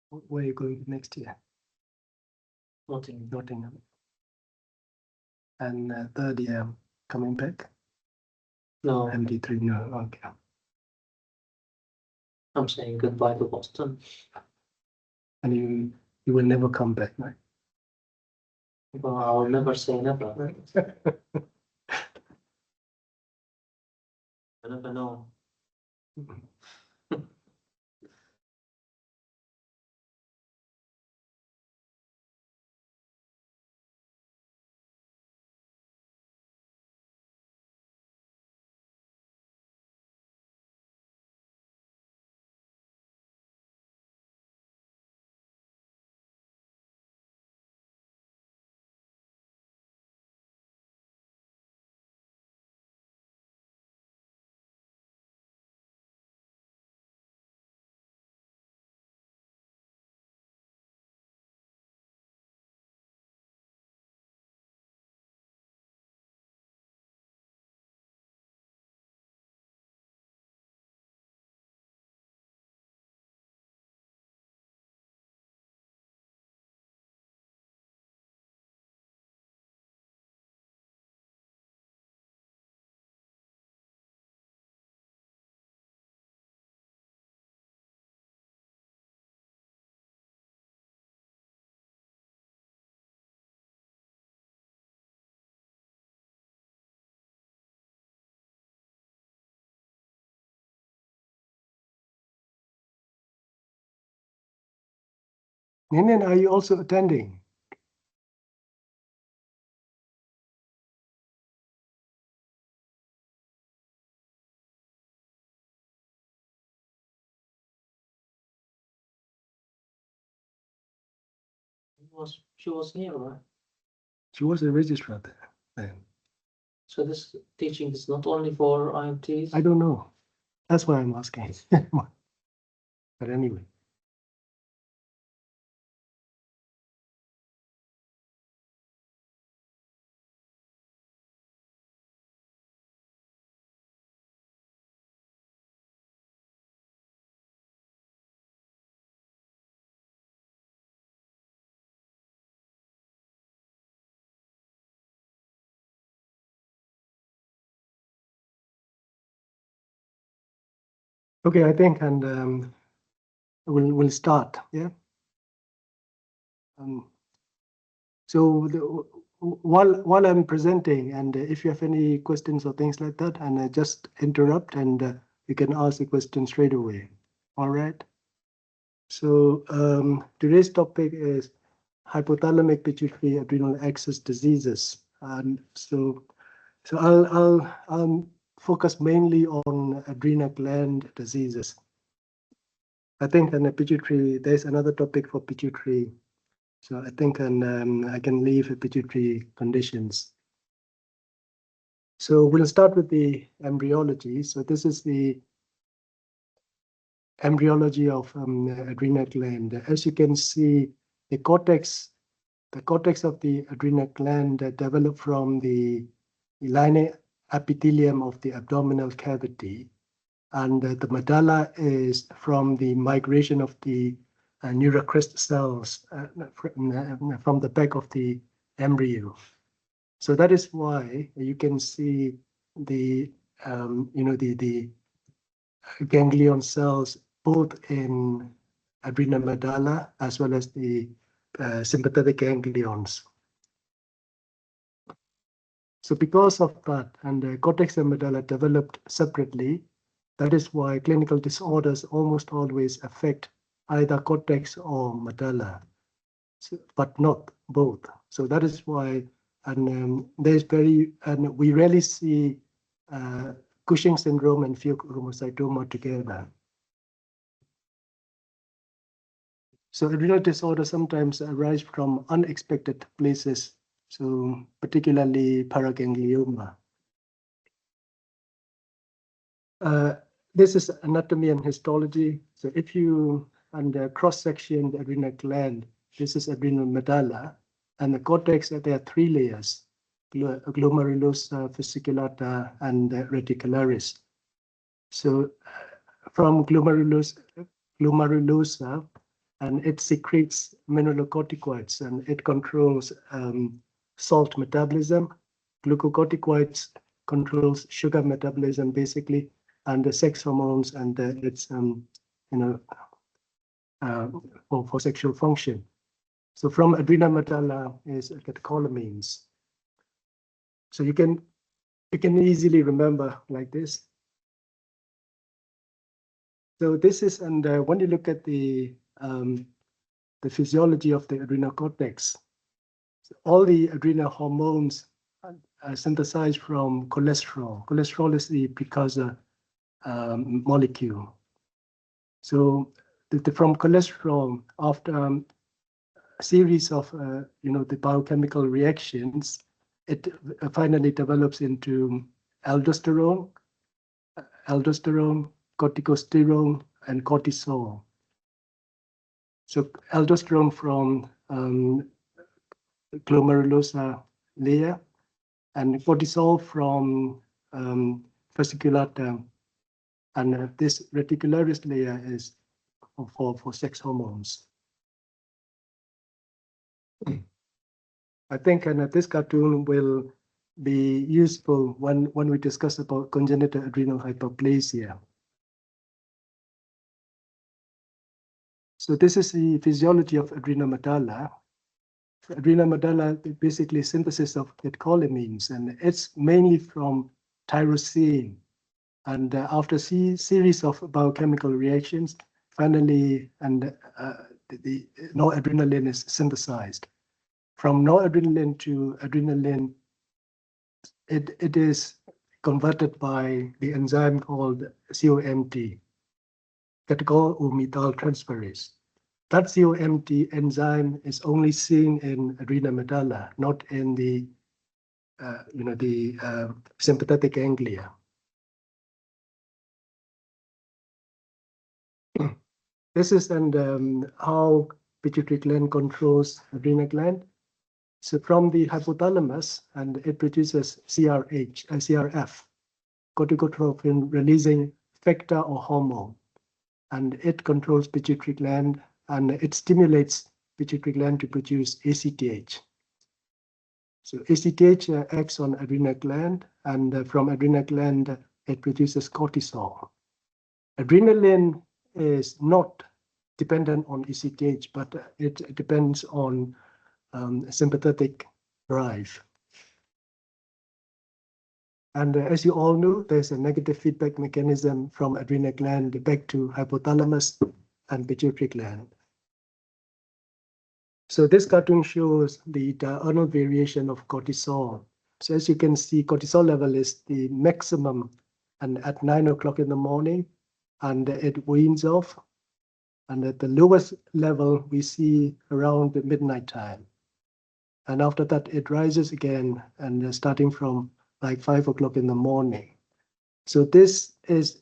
Where are you going next year? Nottingham. Nottingham. And third year coming back? No, MD3, no, okay. I'm saying goodbye to Boston. And you will never come back, right? Well, I'll never say never. I never know. Ninian, are you also attending? She was here, right? She was a registrar there then. So this teaching is not only for IMTs? I don't know. That's why I'm asking. But anyway. Okay, I think, and we'll start. Yeah. So while I'm presenting, and if you have any questions or things like that, and just interrupt, and you can ask the question straight away. All right. So today's topic is hypothalamic-pituitary-adrenal axis diseases, and so I'll focus mainly on adrenal gland diseases. I think in the pituitary, there's another topic for pituitary. So I think I can leave the pituitary conditions. So we'll start with the embryology. So this is the embryology of adrenal gland. As you can see, the cortex of the adrenal gland developed from the linear epithelium of the abdominal cavity, and the medulla is from the migration of the neurocrest cells from the back of the embryo. So that is why you can see the the ganglion cells both in adrenal medulla as well as the sympathetic ganglions. So because of that, and the cortex and medulla developed separately, that is why clinical disorders almost always affect either cortex or medulla, but not both. So that is why, and we rarely see Cushing syndrome and pheochromocytoma together. So adrenal disorders sometimes arise from unexpected places, so particularly paraganglioma. This is anatomy and histology. So if you cross-section the adrenal gland, this is adrenal medulla, and the cortex, there are three layers: glomerulosa, fasciculata, and reticularis. So from glomerulosa, and it secretes mineralocorticoids, and it controls salt metabolism. Glucocorticoids controls sugar metabolism basically, and the sex hormones, and it's for sexual function. So from adrena medulla is catecholamines. So you can easily remember like this. So this is, and when you look at the physiology of the adrenal cortex, all the adrenal hormones are synthesized from cholesterol. Cholesterol is the precursor molecule. So from cholesterol, after a series of the biochemical reactions, it finally develops into aldosterone, corticosterone, and cortisol. So aldosterone from glomerulosa layer, and cortisol from fasciculata, and this reticularis layer is for sex hormones. I think this cartoon will be useful when we discuss about congenital adrenal hyperplasia. So this is the physiology of adrena medulla. Adrena medulla is basically synthesis of catecholamines, and it's mainly from tyrosine. And after a series of biochemical reactions, finally, and the noradrenaline is synthesized. From noradrenaline to adrenaline, it is converted by the enzyme called COMT, catechol-O-methyl transferase. That COMT enzyme is only seen in adrena medulla, not in the sympathetic ganglia. This is how pituitary gland controls adrenal gland. So from the hypothalamus, and it produces CRF, corticotrophin releasing factor or hormone, and it controls pituitary gland, and it stimulates pituitary gland to produce ACTH. So ACTH acts on adrenal gland, and from adrenal gland, it produces cortisol. Adrenaline is not dependent on ACTH, but it depends on sympathetic drive. And as you all know, there's a negative feedback mechanism from adrenal gland back to hypothalamus and pituitary gland. So this cartoon shows the diurnal variation of cortisol. So as you can see, cortisol level is the maximum and at 9 o'clock in the morning, and it wanes off. And at the lowest level, we see around the midnight time. And after that, it rises again, and starting from like 5 o'clock in the morning. So this is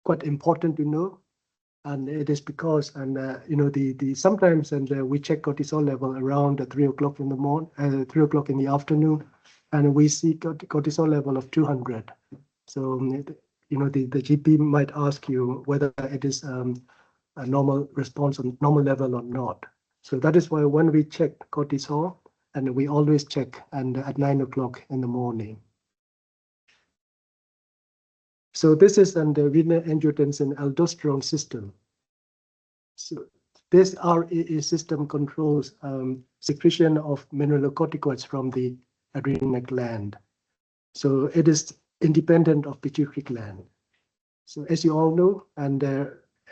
quite important to know, and it is because, and sometimes, and we check cortisol level around 3 o'clock in the morning, 3 o'clock in the afternoon, and we see cortisol level of 200. So the GP might ask you whether it is a normal response on normal level or not. So that is why when we check cortisol, and we always check and at 9 o'clock in the morning. So this is the renin-angiotensin-aldosterone system. So this RAA system controls secretion of mineralocorticoids from the adrenal gland. So it is independent of pituitary gland. So as you all know, and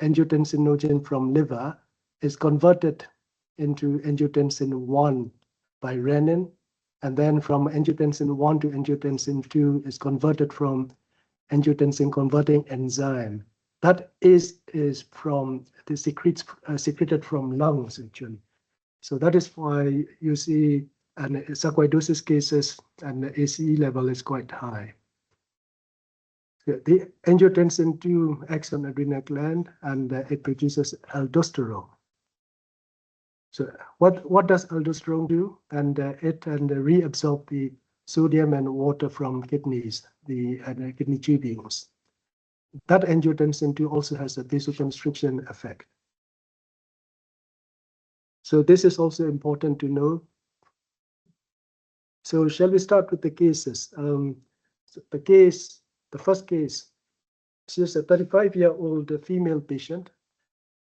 angiotensinogen from liver is converted into angiotensin 1 by renin, and then from angiotensin 1 to angiotensin 2 is converted from angiotensin converting enzyme. That is from the secreted from lungs actually. So that is why you see an sarcoidosis cases and the ACE level is quite high. The angiotensin 2 acts on adrenal gland, and it produces aldosterone. So what does aldosterone do? And it reabsorb the sodium and water from kidneys, the kidney tubules. That angiotensin 2 also has a vasoconstriction effect. So this is also important to know. So shall we start with the cases? So the first case, she's a 35-year-old female patient,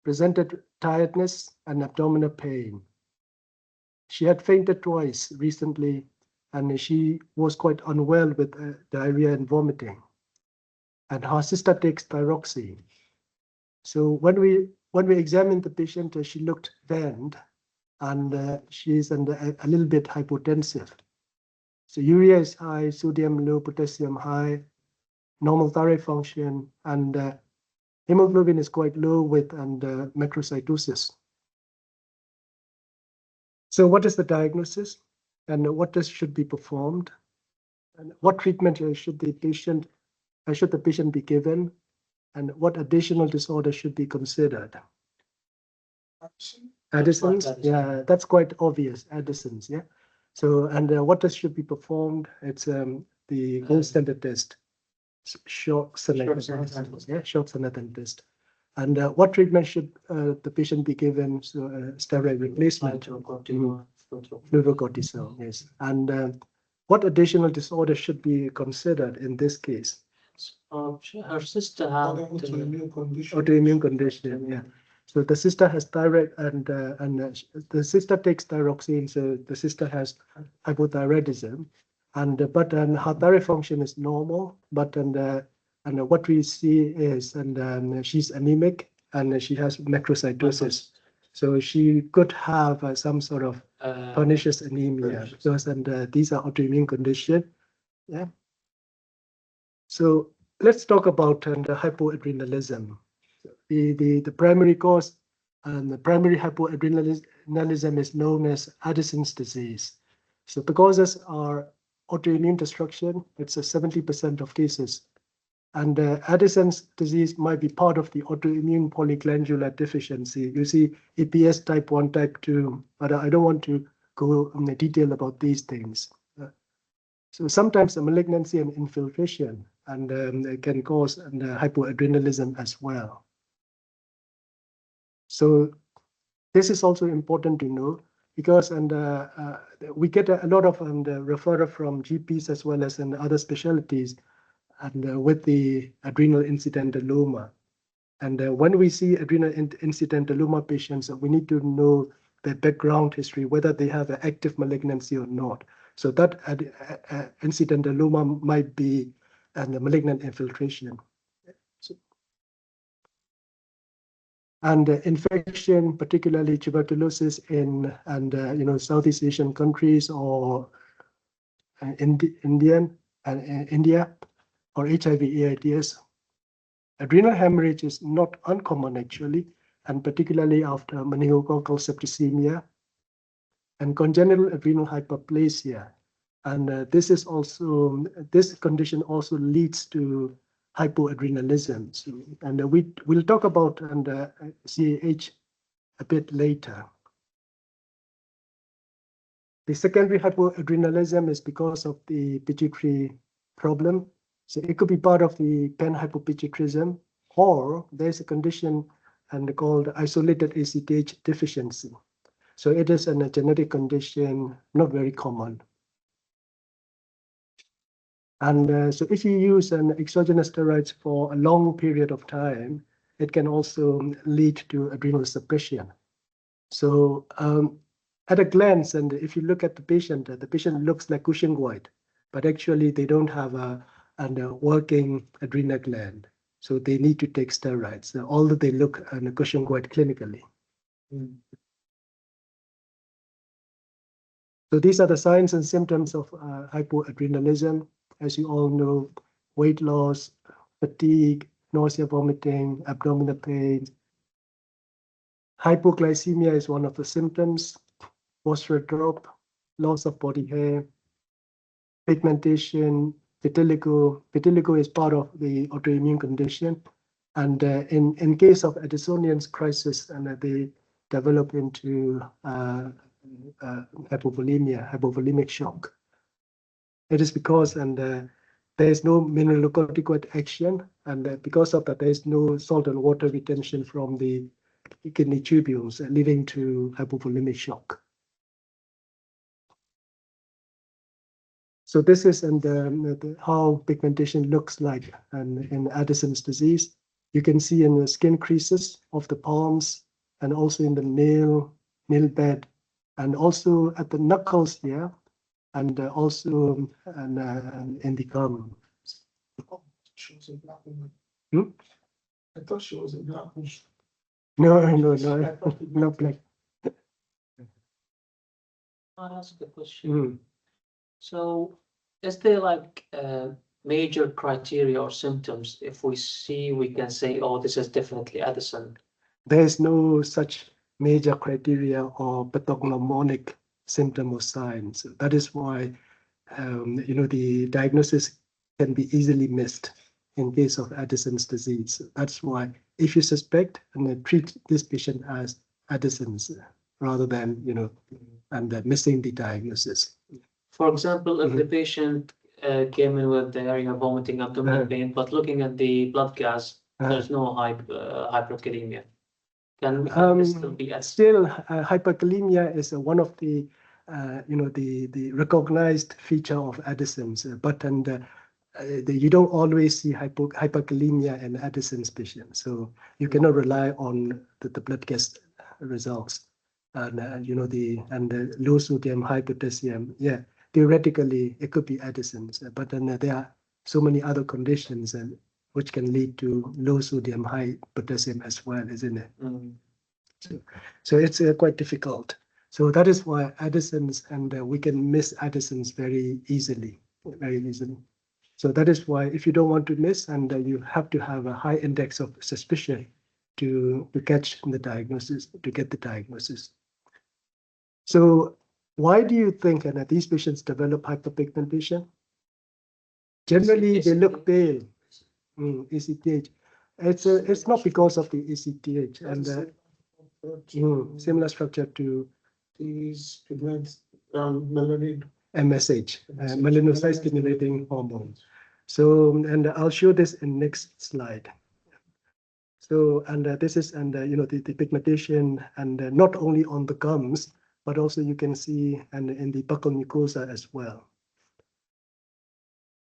presented tiredness and abdominal pain. She had fainted twice recently, and she was quite unwell with diarrhea and vomiting. And her sister takes thyroxine. So when we examined the patient, she looked bent, and she's a little bit hypotensive. So urea is high, sodium low, potassium high, normal thyroid function, and hemoglobin is quite low with macrocytosis. So what is the diagnosis, and what should be performed, and what treatment should the patient be given, and what additional disorder should be considered? Addison's, yeah, that's quite obvious. Addison's, yeah. So, and what should be performed? It's the gold standard test, Short-Sonathan test. And what treatment should the patient be given? So, steroid replacement, fluorocortisone, yes. And what additional disorder should be considered in this case? Her sister had Autoimmune condition, yeah. So the sister has thyroid, and the sister takes thyroxine. So the sister has hypothyroidism, but her thyroid function is normal. But what we see is she's anemic, and she has macrocytosis. So she could have some sort of pernicious anemia. Because these are autoimmune condition. Yeah. So let's talk about the hypoadrenalism. The primary cause and the primary hypoadrenalism is known as Addison's disease. So the causes are autoimmune destruction. It's 70% of cases. And Addison's disease might be part of the autoimmune polyglandular deficiency. You see APS type 1, type 2, but I don't want to go into detail about these things. So sometimes a malignancy and infiltration and can cause hypoadrenalism as well. So this is also important to know because we get a lot of referral from GPs as well as in other specialties and with the adrenal incidentalloma. And when we see adrenal incidentalloma patients, we need to know their background history, whether they have an active malignancy or not. So that incidentalloma might be a malignant infiltration. And infection, particularly tuberculosis in Southeast Asian countries or India or HIV/AIDS. Adrenal hemorrhage is not uncommon actually, and particularly after meningococcal septicemia and congenital adrenal hyperplasia. And this condition also leads to hypoadrenalism. So, and we'll talk about CAH a bit later. The secondary hypoadrenalism is because of the pituitary problem. So it could be part of the panhypopituitarism, or there's a condition called isolated ACTH deficiency. So it is a genetic condition, not very common. And so if you use an exogenous steroids for a long period of time, it can also lead to adrenal suppression. So at a glance, and if you look at the patient looks like Cushing white, but actually they don't have a working adrenal gland. So they need to take steroids, although they look Cushing white clinically. So these are the signs and symptoms of hypoadrenalism. As you all know, weight loss, fatigue, nausea, vomiting, abdominal pain. Hypoglycemia is one of the symptoms. Phosphorus drop, loss of body hair, pigmentation, vitiligo. Vitiligo is part of the autoimmune condition. And in case of Addisonian crisis, they develop into hypovolemic shock. It is because there is no mineralocorticoid action, and because of that, there is no salt and water retention from the kidney tubules, leading to hypovolemic shock. So this is how pigmentation looks like in Addison's disease. You can see in the skin creases of the palms and also in the nail bed and also at the knuckles here and also in the gum. She was in black woman. Hmm? I thought she was in black woman. No, no black. I'll ask a question. Mm. So is there like major criteria or symptoms if we see, we can say, oh, this is definitely Addison? There is no such major criteria or pathognomonic symptom or signs. That is why the diagnosis can be easily missed in case of Addison's disease. That's why if you suspect and treat this patient as Addison's rather than missing the diagnosis. For example, if the patient came in with diarrhea, vomiting, abdominal pain, but looking at the blood gas, there's no hyperkalemia. Can this still be Addison? Still, hyperkalemia is one of the the recognized feature of Addison's, but you don't always see hyperkalemia in Addison's patients, so you cannot rely on the blood gas results. And the low sodium, high potassium. Yeah, theoretically it could be Addison's, but then there are so many other conditions which can lead to low sodium, high potassium as well, isn't it? Mm. So it's quite difficult. So that is why Addison's, and we can miss Addison's very easily. So that is why if you don't want to miss, and you have to have a high index of suspicion to catch the diagnosis, to get the diagnosis. So why do you think that these patients develop hyperpigmentation? Generally, they look pale. ACTH. It's not because of the ACTH and similar structure to these pigments, melanin. MSH, melanocyte stimulating hormone. So, and I'll show this in next slide. So, and this is, and the pigmentation, and not only on the gums, but also you can see and in the buccal mucosa as well.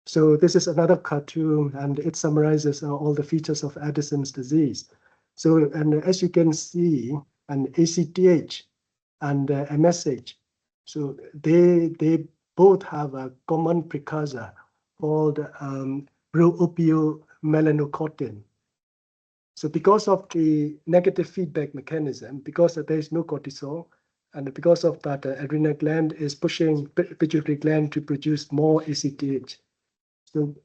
So this is another cartoon, and it summarizes all the features of Addison's disease. So, and as you can see, an ACTH and MSH, so they both have a common precursor called pro-opiomelanocortin. So because of the negative feedback mechanism, because there is no cortisol, and because of that, adrenal gland is pushing pituitary gland to produce more ACTH. So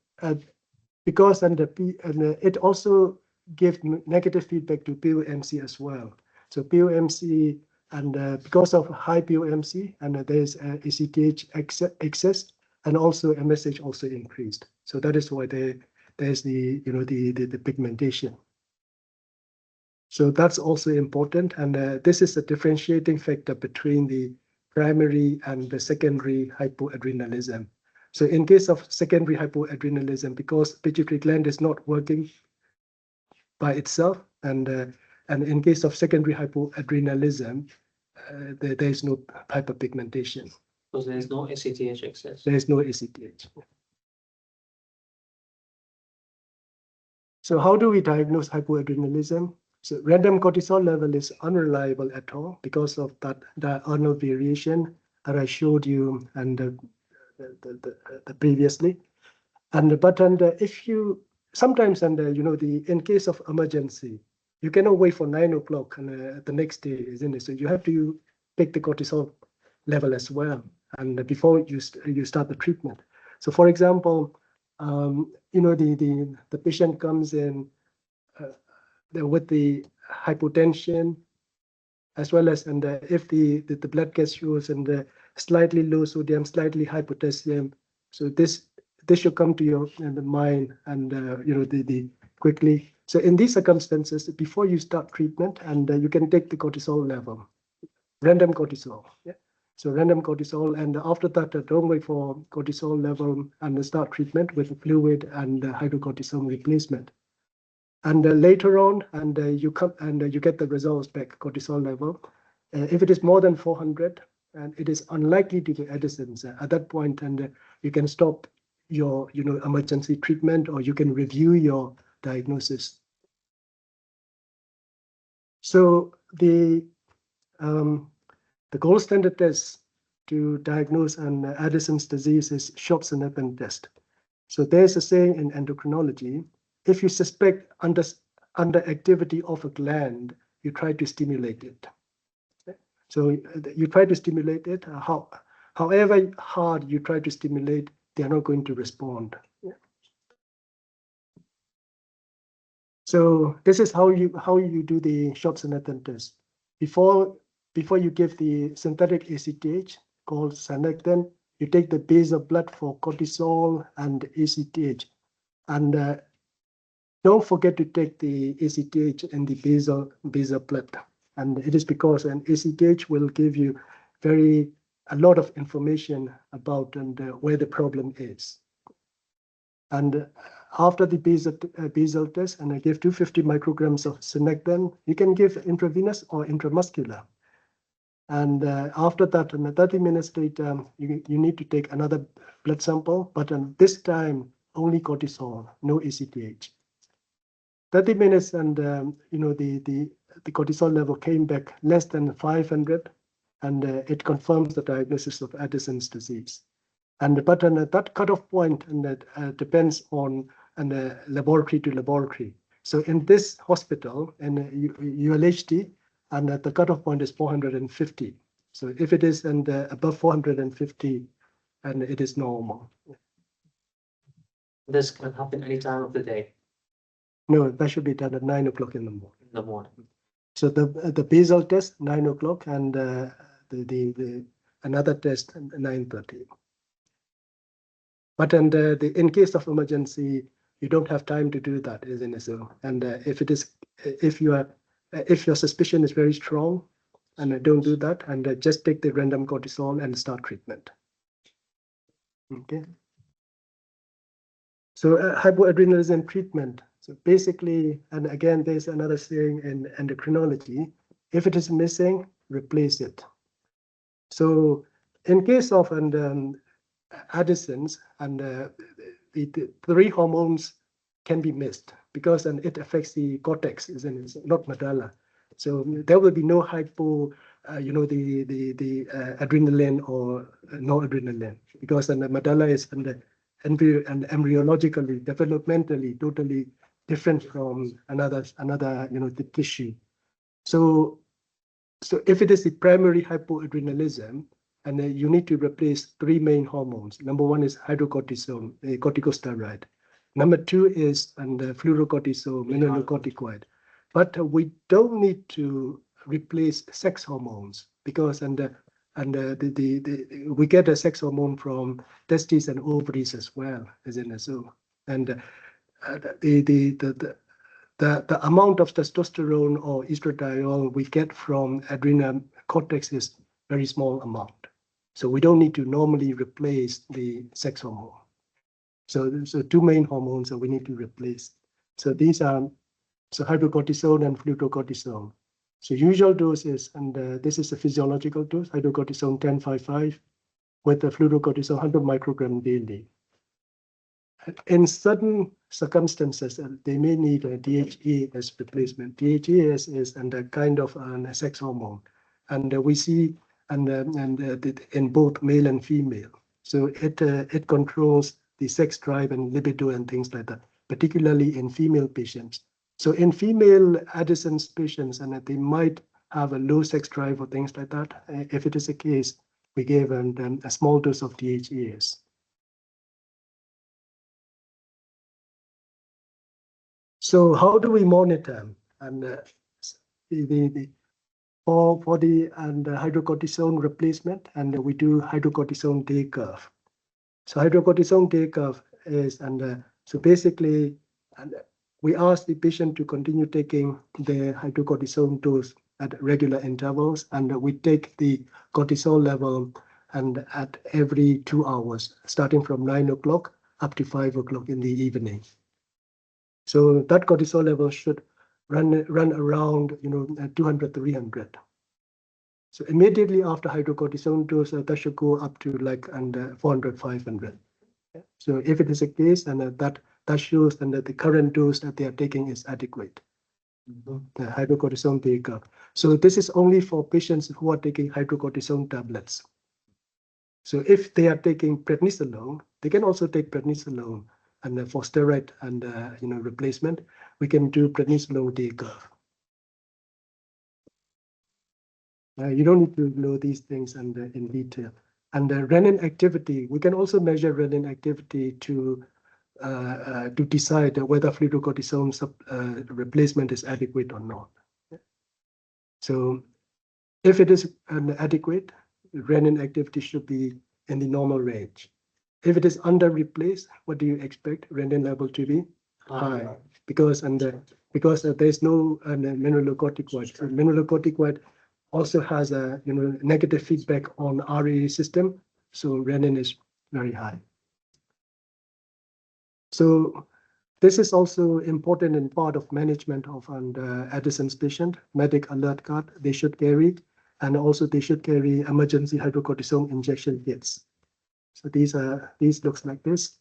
because it also gives negative feedback to POMC as well. So POMC, and because of high POMC, and there's ACTH excess, and also MSH also increased. So that is why there's the pigmentation. So that's also important, and this is a differentiating factor between the primary and the secondary hypoadrenalism. So in case of secondary hypoadrenalism, because pituitary gland is not working by itself, and in case of secondary hypoadrenalism, there is no hyperpigmentation. Because there is no ACTH excess. There is no ACTH. So how do we diagnose hypoadrenalism? So random cortisol level is unreliable at all because of that diurnal variation that I showed you and the previously. And if you sometimes in case of emergency, you cannot wait for 9 o'clock and the next day, isn't it? So you have to take the cortisol level as well, and before you start the treatment. So for example, the patient comes in with the hypotension, as well as if the blood gas shows and slightly low sodium, slightly high potassium. So this should come to your mind and quickly. So in these circumstances, before you start treatment, and you can take the cortisol level, random cortisol. Yeah. So random cortisol, and after that, don't wait for cortisol level and start treatment with fluid and hydrocortisone replacement. And later on, and you come and you get the results back, cortisol level. If it is more than 400, and it is unlikely to be Addison's at that point, and you can stop your emergency treatment, or you can review your diagnosis. So the gold standard test to diagnose an Addison's disease is Shop-Synapton test. So there's a saying in endocrinology: if you suspect underactivity of a gland, you try to stimulate it. So you try to stimulate it. However hard you try to stimulate, they are not going to respond. So this is how you do the Shop-Synapton test. Before you give the synthetic ACTH called synectin, you take the base of blood for cortisol and ACTH, and don't forget to take the ACTH in the basal blood. And it is because an ACTH will give you a lot of information about where the problem is. And after the basal test, and I give 250 micrograms of synectin, you can give intravenous or intramuscular. And after that, and 30 minutes later, you need to take another blood sample, but this time only cortisol, no ACTH. 30 minutes, and the cortisol level came back less than 500, and it confirms the diagnosis of Addison's disease. But that cutoff point, and that depends on laboratory to laboratory. So in this hospital, in ULHD, and the cutoff point is 450. So if it is above 450, and it is normal. This can happen any time of the day. No, that should be done at 9 o'clock in the morning. In the morning. So the basal test 9 o'clock, and the another test 9:30. But in case of emergency, you don't have time to do that, isn't it? So, and if your suspicion is very strong, and don't do that, and just take the random cortisol and start treatment. Okay. So hypoadrenalism treatment. So basically, and again, there's another saying in endocrinology: if it is missing, replace it. So in case of Addison's, and the 3 hormones can be missed because it affects the cortex, isn't it? Not medulla. So there will be no hypo, the adrenaline or noradrenaline, because the medulla is embryologically, developmentally, totally different from another the tissue. So if it is the primary hypoadrenalism, and you need to replace 3 main hormones. Number 1 is hydrocortisone, a corticosteroid. Number 2 is fluorocortisone, mineralocorticoid. But we don't need to replace sex hormones, because we get a sex hormone from testes and ovaries as well, isn't it? So, and the amount of testosterone or estradiol we get from adrenal cortex is very small amount. So we don't need to normally replace the sex hormone. So 2 main hormones that we need to replace. So these are hydrocortisone and fluorocortisone. So usual dose is, and this is a physiological dose, hydrocortisone 1055 with the fluorocortisone 100 microgram daily. In certain circumstances, they may need a DHEA as replacement. DHEA is a kind of a sex hormone, and we see in both male and female. So it controls the sex drive and libido and things like that, particularly in female patients. So in female Addison's patients, and they might have a low sex drive or things like that. If it is a case, we give a small dose of DHEAs. So how do we monitor? And for the hydrocortisone replacement, and we do hydrocortisone day curve. So hydrocortisone day curve is, so basically, we ask the patient to continue taking the hydrocortisone dose at regular intervals, and we take the cortisol level and at every 2 hours, starting from 9 o'clock up to 5 o'clock in the evening. So that cortisol level should run around 200, 300. So immediately after hydrocortisone dose, that should go up to like 400, 500. So if it is a case, and that shows that the current dose that they are taking is adequate. The hydrocortisone taker. So this is only for patients who are taking hydrocortisone tablets. So if they are taking prednisolone, they can also take prednisolone, and for steroid and replacement, we can do prednisolone taker. You don't need to know these things in detail. And renin activity, we can also measure renin activity to decide whether fludrocortisone replacement is adequate or not. So if it is adequate, renin activity should be in the normal range. If it is under replaced, what do you expect renin level to be? High, because there is no mineralocorticoid. So mineralocorticoid also has a negative feedback on RA system, so renin is very high. So this is also important in part of management of Addison's patient, medic alert card they should carry, and also they should carry emergency hydrocortisone injection kits. So these looks like this.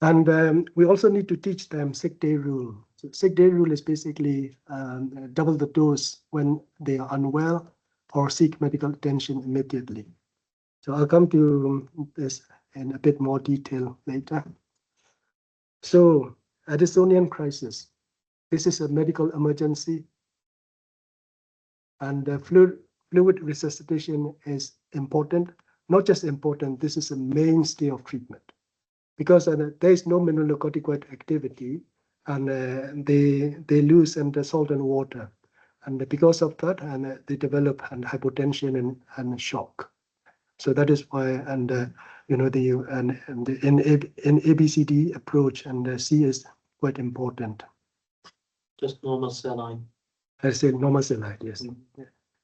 And we also need to teach them sick day rule. So sick day rule is basically double the dose when they are unwell or seek medical attention immediately. So I'll come to this in a bit more detail later. So Addisonian crisis. This is a medical emergency, and fluid resuscitation is important. Not just important, this is a mainstay of treatment. Because there is no mineralocorticoid activity, and they lose salt and water, and because of that, they develop hypotension and shock. So that is why, the in ABCD approach, and C is quite important. Just normal saline. I say normal saline, yes.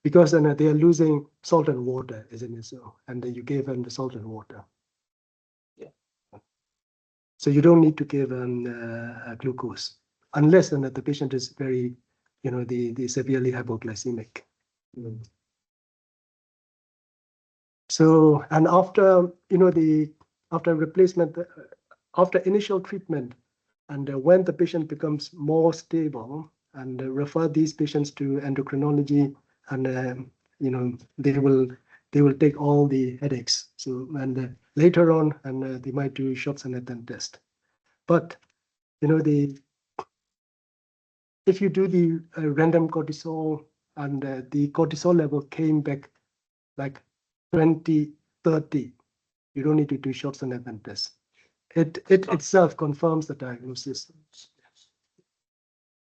Because they are losing salt and water, isn't it so? And you gave them the salt and water. So you don't need to give glucose unless the patient is very, the severely hypoglycemic. So, and after, after replacement, after initial treatment, and when the patient becomes more stable, and refer these patients to endocrinology, and they will take all the headaches. So, and later on, and they might do Shots-Natten test. But if you do the random cortisol, and the cortisol level came back like 20, 30, you don't need to do Shots-Natten test. It itself confirms the diagnosis.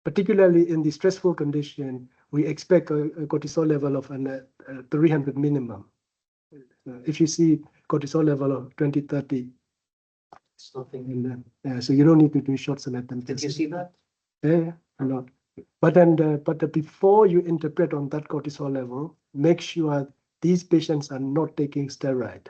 Particularly in the stressful condition, we expect a cortisol level of 300 minimum. If you see cortisol level of 20, 30, it's nothing. So you don't need to do Shots-Natten test. Did you see that? Yeah, a lot. But then, before you interpret on that cortisol level, make sure these patients are not taking steroid.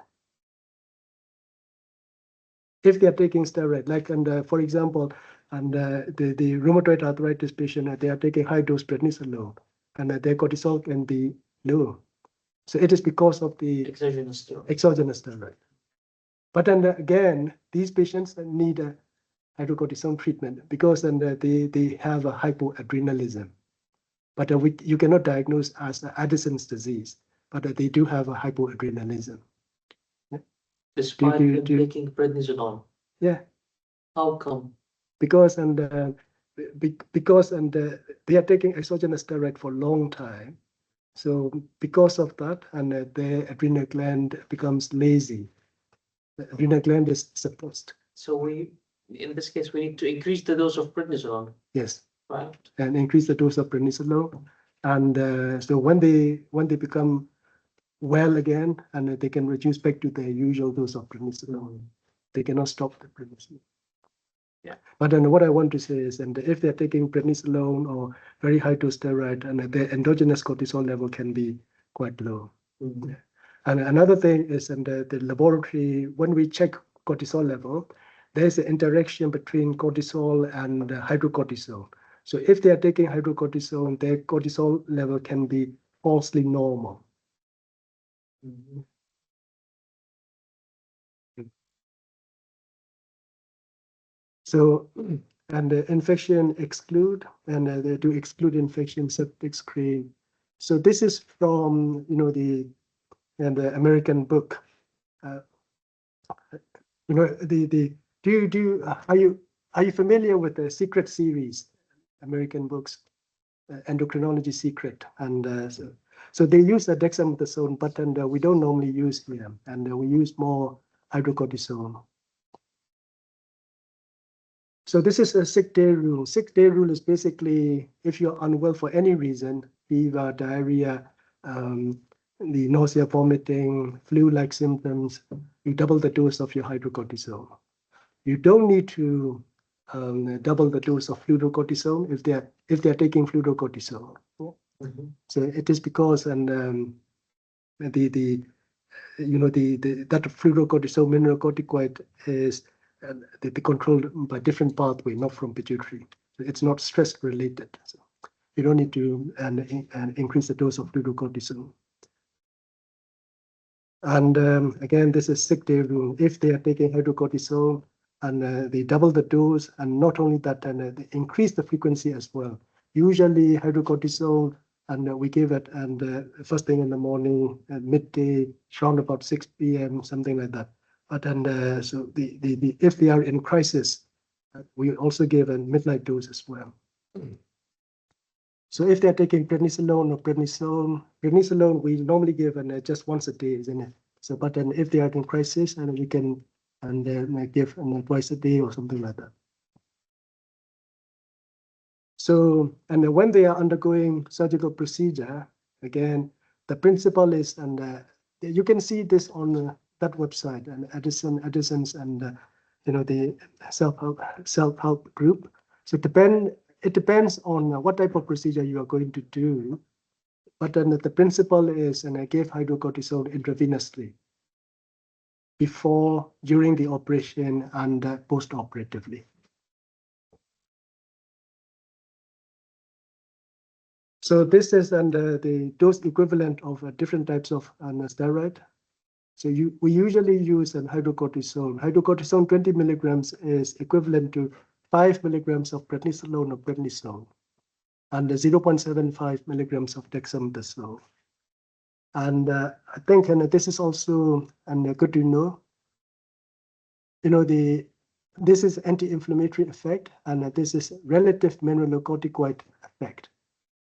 If they are taking steroid, like, for example, the rheumatoid arthritis patient, they are taking high dose prednisolone, and their cortisol can be low. So it is because of the Exogenous steroid. But then again, these patients need a hydrocortisone treatment because they have a hypoadrenalism. But you cannot diagnose as Addison's disease, but they do have a hypoadrenalism. Despite them taking prednisolone. Yeah. How come? Because they are taking exogenous steroid for a long time. So because of that, and the adrenal gland becomes lazy. The adrenal gland is suppressed. So in this case, we need to increase the dose of prednisolone. Yes. Right. And increase the dose of prednisolone. And so when they become well again, and they can reduce back to their usual dose of prednisolone. They cannot stop the prednisolone. Yeah. But then what I want to say is, and if they're taking prednisolone or very high dose steroid, and their endogenous cortisol level can be quite low. And another thing is, the laboratory, when we check cortisol level, there's an interaction between cortisol and hydrocortisone. So if they are taking hydrocortisone, their cortisol level can be falsely normal. So, and the infection exclude, and they do exclude infection septic screen. So this is from, the American book. Are you familiar with the Secret series, American books, Endocrinology Secret? And so they use the dexamethasone, but we don't normally use here, and we use more hydrocortisone. So this is a sick day rule. Sick day rule is basically if you're unwell for any reason, fever, diarrhea, the nausea, vomiting, flu-like symptoms, you double the dose of your hydrocortisone. You don't need to double the dose of fluorocortisone if they're taking fluorocortisone. So it is because that fluorocortisone mineralocorticoid is controlled by different pathway, not from pituitary. It's not stress related. So you don't need to increase the dose of fluorocortisone. And again, this is sick day rule. If they are taking hydrocortisone and they double the dose, and not only that, and they increase the frequency as well. Usually hydrocortisone, and we give it first thing in the morning, at midday, around about 6 p.m., something like that. But so if they are in crisis, we also give a midnight dose as well. So if they're taking prednisolone or prednisolone we normally give just once a day, isn't it? So, but then if they are in crisis, and we can give twice a day or something like that. So, and when they are undergoing surgical procedure, again, the principle is, and you can see this on that website, and Edison's, and the self-help group. So it depends on what type of procedure you are going to do, but then the principle is, and I give hydrocortisone intravenously before, during the operation, and post-operatively. So this is the dose equivalent of different types of steroid. So we usually use hydrocortisone. Hydrocortisone 20 milligrams is equivalent to 5 milligrams of prednisolone or prednisone, and 0.75 milligrams of dexamethasone. And I think, and this is also good to know. This is anti-inflammatory effect, and this is relative mineralocorticoid effect.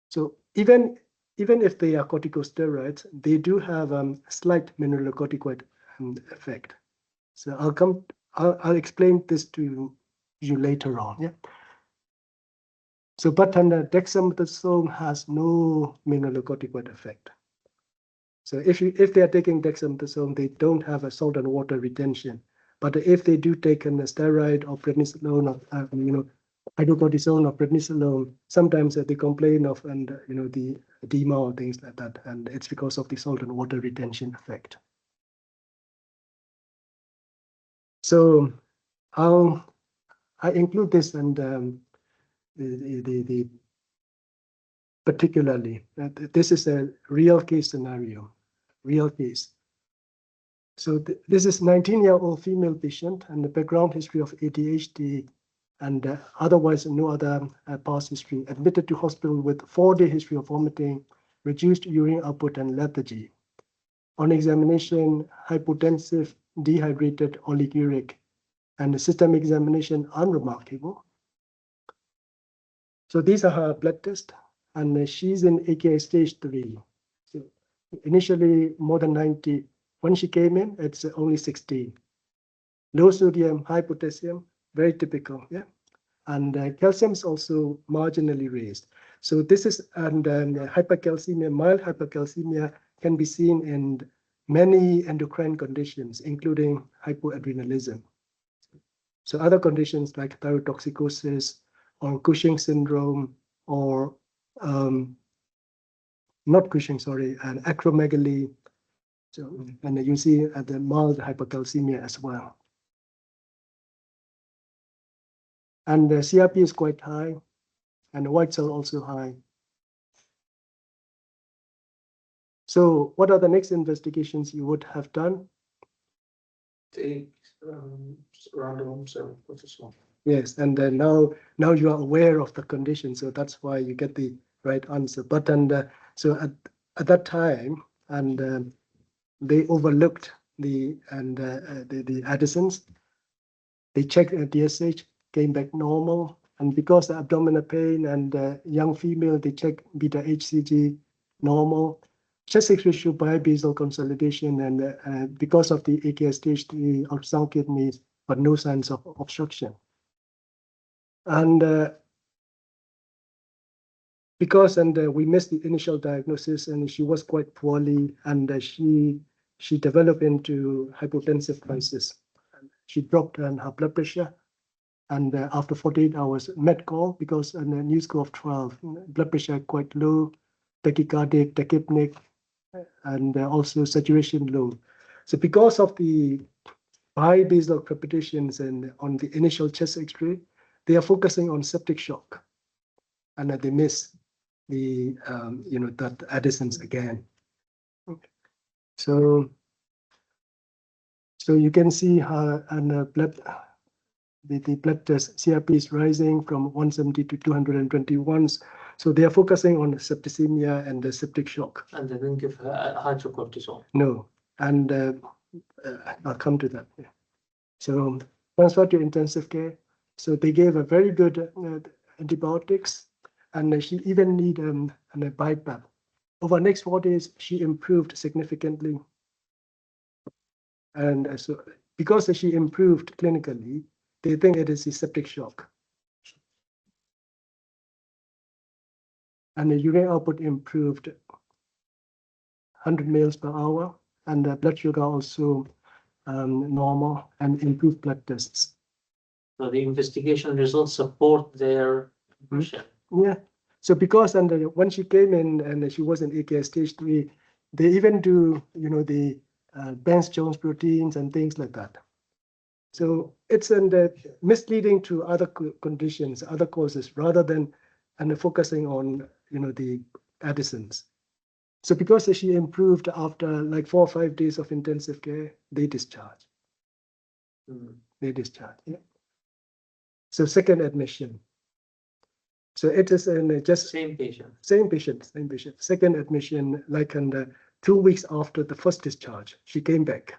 So even if they are corticosteroids, they do have a slight mineralocorticoid effect. So I'll explain this to you later on. Yeah. So, but dexamethasone has no mineralocorticoid effect. So if they are taking dexamethasone, they don't have a salt and water retention. But if they do take a steroid or prednisolone or hydrocortisone or prednisolone, sometimes they complain of the edema or things like that, and it's because of the salt and water retention effect. So I include this, and the particularly this is a real case scenario, real case. So this is 19-year-old female patient, and the background history of ADHD, and otherwise no other past history, admitted to hospital with 4-day history of vomiting, reduced urine output, and lethargy. On examination, hypotensive, dehydrated, oliguric, and the system examination unremarkable. So these are her blood tests, and she's in AKI stage 3. So initially more than 90. When she came in, it's only 16. Low sodium, high potassium, very typical, yeah. And calcium is also marginally raised. So this is, and hypercalcemia, mild hypercalcemia can be seen in many endocrine conditions, including hypoadrenalism. So other conditions like thyrotoxicosis or Cushing syndrome, or not Cushing, sorry, and acromegaly. So, and you see the mild hypercalcemia as well. And the CRP is quite high, and the white cell also high. So what are the next investigations you would have done? Take random cell processing. Yes, and then now you are aware of the condition, so that's why you get the right answer. But so at that time, and they overlooked the Addisons. They checked DSH, came back normal, and because the abdominal pain and young female, they checked beta HCG normal. Chest X-ray show biobasal consolidation, and because of the AKI stage 3 ultrasound kidneys, but no signs of obstruction. And because we missed the initial diagnosis, and she was quite poorly, and she developed into hypotensive crisis. She dropped her blood pressure, and after 48 hours, met call because on a new score of 12, blood pressure quite low, tachycardic, tachypneic, and also saturation low. So because of the high basal crepitations and on the initial chest X-ray, they are focusing on septic shock, and they miss the that Addison's again. So you can see how and blood the blood test CRP is rising from 170 to 221. So they are focusing on septicemia and the septic shock. And they didn't give hydrocortisone. No, and I'll come to that. So transfer to intensive care. So they gave a very good antibiotics, and she even need a BiPAP. Over the next 4 days, she improved significantly. And so because she improved clinically, they think it is a septic shock. And the urine output improved 100 mL per hour, and the blood sugar also normal, and improved blood tests. So the investigation results support their impression. Yeah. So because when she came in and she was in AKI stage 3, they even do the Benz-Jones proteins and things like that. So it's misleading to other conditions, other causes, rather than focusing on the Addisons. So because she improved after like 4 or 5 days of intensive care, they discharge. They discharge. Yeah. So second admission. So it is in just Same patient. Same patient. Second admission, like 2 weeks after the first discharge, she came back.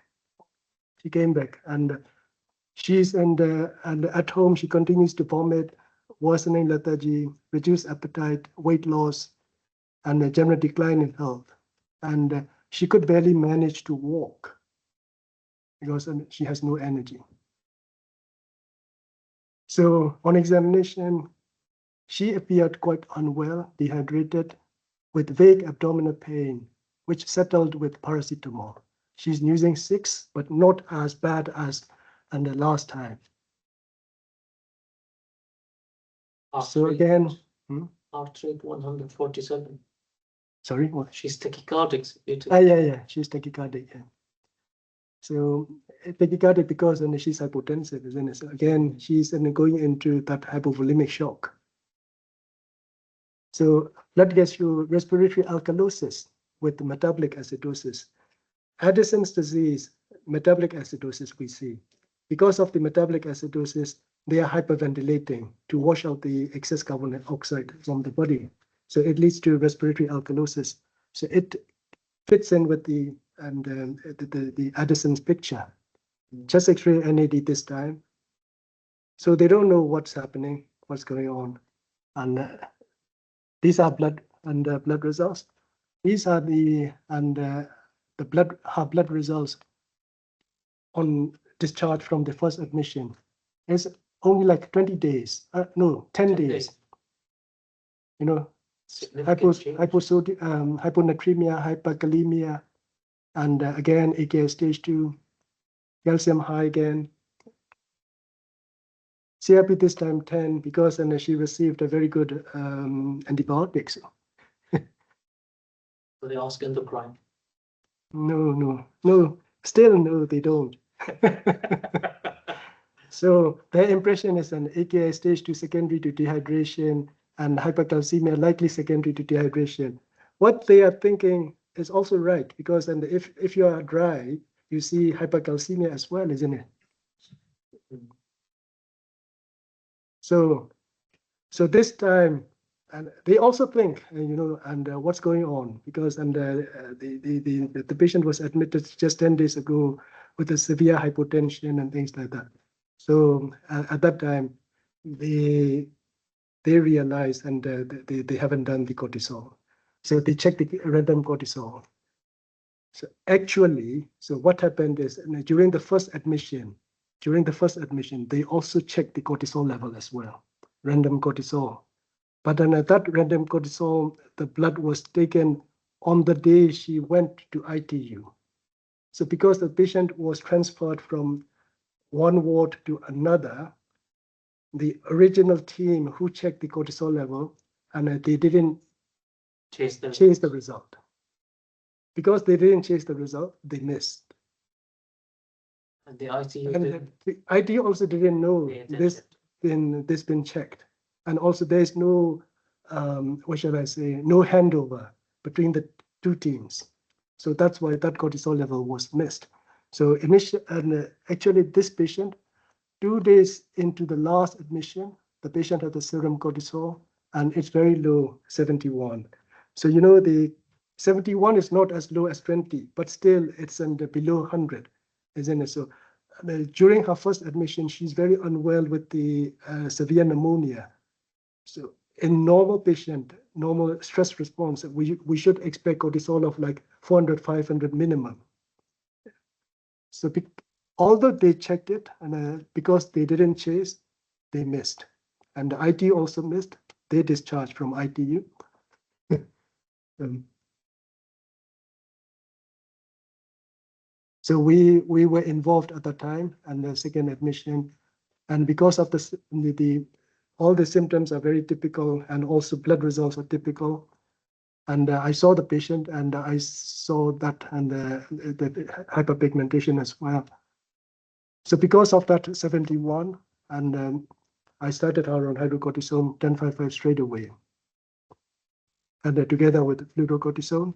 And she's and at home she continues to vomit, worsening lethargy, reduced appetite, weight loss, and a general decline in health. And she could barely manage to walk because she has no energy. So on examination, she appeared quite unwell, dehydrated, with vague abdominal pain, which settled with paracetamol. She's using 6, but not as bad as the last time. So again, Heart rate 147. sorry, what? She's tachycardic. Yeah, she's tachycardic. Yeah. So tachycardic because she's hypotensive, isn't it? So again, she's going into that hypovolemic shock. So blood gas show respiratory alkalosis with metabolic acidosis. Addison's disease, metabolic acidosis we see. Because of the metabolic acidosis, they are hyperventilating to wash out the excess carbon dioxide from the body. So it leads to respiratory alkalosis. So it fits in with the Addison's picture. Chest X-ray NAD this time. So they don't know what's happening, what's going on. And these are blood results. These are the blood results on discharge from the first admission. It's only like 20 days. No, 10 days. Hyponatremia, hyperkalemia, and again AKI stage 2, calcium high again. CRP this time 10 because she received a very good antibiotics. So they ask endocrine. No, still no, they don't. So their impression is an AKI stage 2 secondary to dehydration and hypercalcemia likely secondary to dehydration. What they are thinking is also right, because and if you are dry, you see hypercalcemia as well, isn't it? So this time, and they also think, what's going on, because the patient was admitted just 10 days ago with a severe hypotension and things like that. So at that time, they realize and they haven't done the cortisol. So they check the random cortisol. So actually, so what happened is during the first admission, they also checked the cortisol level as well, random cortisol. But then at that random cortisol, the blood was taken on the day she went to ITU. So because the patient was transferred from one ward to another, the original team who checked the cortisol level, and they didn't chase the result. Because they didn't chase the result, they missed. And the ITU And the ITU also didn't know this been checked. And also there's no, what shall I say, no handover between the two teams. So that's why that cortisol level was missed. So actually this patient, 2 days into the last admission, the patient had the serum cortisol and it's very low, 71. So the 71 is not as low as 20, but still it's below 100, isn't it? So during her first admission, she's very unwell with the severe pneumonia. So in normal patient, normal stress response, we should expect cortisol of like 400, 500 minimum. So although they checked it, and because they didn't chase, they missed. And the ITU also missed. They discharged from ITU. So we were involved at the time and the second admission. And because of all the symptoms are very typical and also blood results are typical. And I saw the patient and I saw that and the hyperpigmentation as well. So because of that 71, and I started her on hydrocortisone 1055 straight away. And together with fluorocortisone.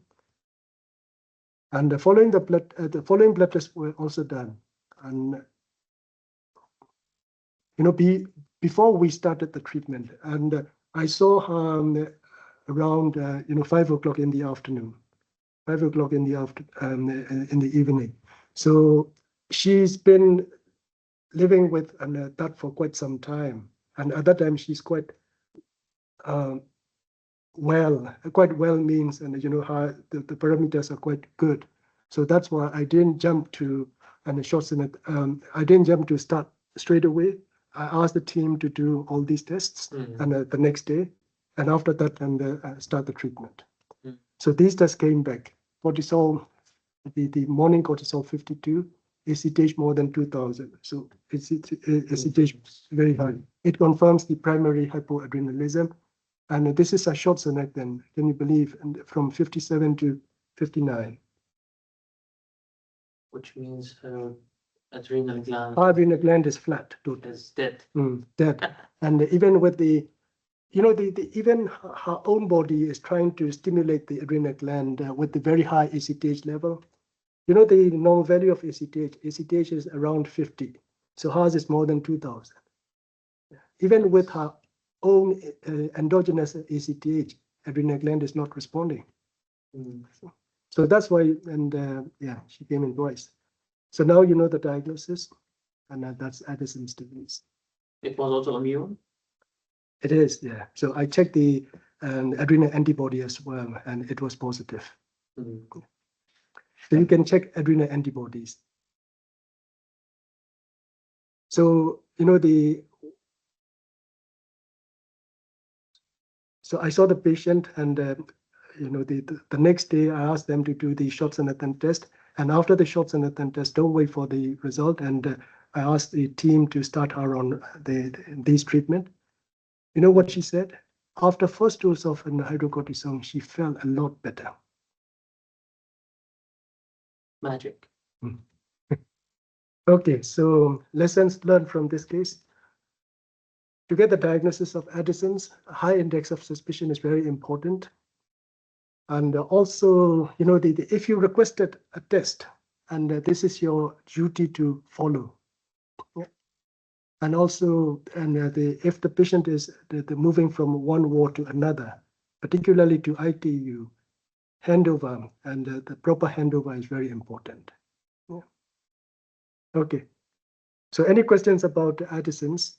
And the following blood tests were also done. And before we started the treatment, and I saw her around 5 o'clock in the afternoon, 5 o'clock in the evening. So she's been living with that for quite some time, and at that time she's quite well means, and how the parameters are quite good. So that's why I didn't jump to shots in it. I didn't jump to start straight away. I asked the team to do all these tests and the next day, and after that, and start the treatment. So these tests came back. Cortisol, the morning cortisol 52, ACTH more than 2000. So ACTH very high. It confirms the primary hypoadrenalism. And this is a short select then, can you believe, and from 57 to 59. Which means her adrenal gland Adrenal gland is flat, totally. is dead. Dead. And even with even her own body is trying to stimulate the adrenal gland with the very high ACTH level. The normal value of ACTH is around 50. So hers is more than 2000. Even with her own endogenous ACTH, adrenal gland is not responding. So that's why, and she came in twice. So now you know the diagnosis, and that's Addison's disease. It was autoimmune? It is, yeah. So I checked the adrenal antibody as well, and it was positive. So you can check adrenal antibodies. So, so I saw the patient, and the next day I asked them to do the shots and attempt test. And after the shots and attempt test, don't wait for the result. And I asked the team to start her on these treatment. You know what she said? After first dose of hydrocortisone, she felt a lot better. Magic. Okay, so lessons learned from this case. To get the diagnosis of Addison's, a high index of suspicion is very important. And also, you know, if you requested a test, and this is your duty to follow. Yeah. And also, if the patient is moving from one ward to another, particularly to ITU, handover and the proper handover is very important. Yeah. Okay. So any questions about Addison's?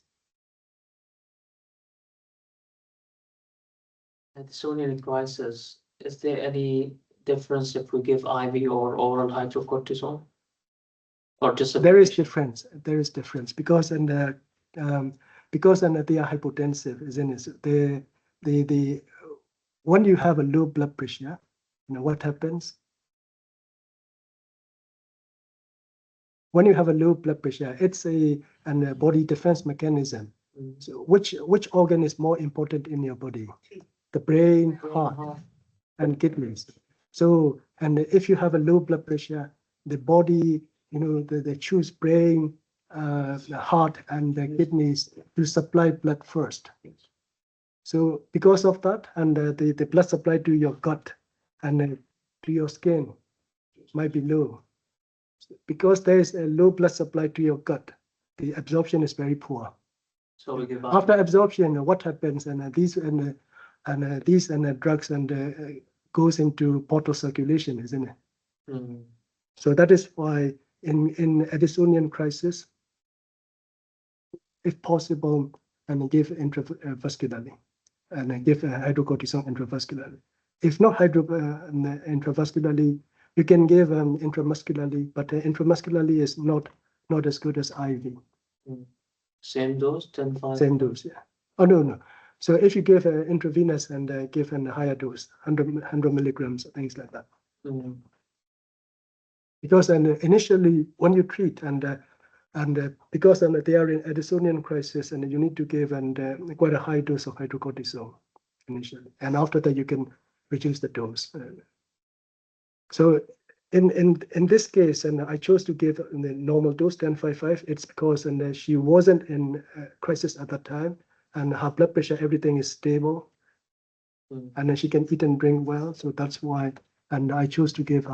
Addisonian crisis, is there any difference if we give IV or oral hydrocortisone? Or just There is difference. There is difference because they are hypotensive, isn't it? The when you have a low blood pressure, you know what happens? When you have a low blood pressure, it's a body defense mechanism. So which organ is more important in your body? The brain, heart, and kidneys. So, and if you have a low blood pressure, the body, you know, they choose brain, the heart, and the kidneys to supply blood first. So because of that, and the blood supply to your gut and to your skin might be low. Because there is a low blood supply to your gut, the absorption is very poor. So we give up. After absorption, what happens? And these drugs goes into portal circulation, isn't it? Mm. So that is why in Addisonian crisis, if possible, and give intravascularly, and give hydrocortisone intravascularly. If not intravascularly, you can give intramuscularly, but intramuscularly is not as good as IV. Mm. Same dose, 10-5? Same dose, yeah. Oh, no. So if you give intravenous and give a higher dose, 100 milligrams, things like that. Mm. Because initially, when you treat and because they are in Addisonian crisis, and you need to give quite a high dose of hydrocortisone initially, and after that you can reduce the dose. So in this case, and I chose to give the normal dose 10.55. It's because she wasn't in crisis at that time, and her blood pressure, everything is stable, and then she can eat and drink well. So that's why, and I chose to give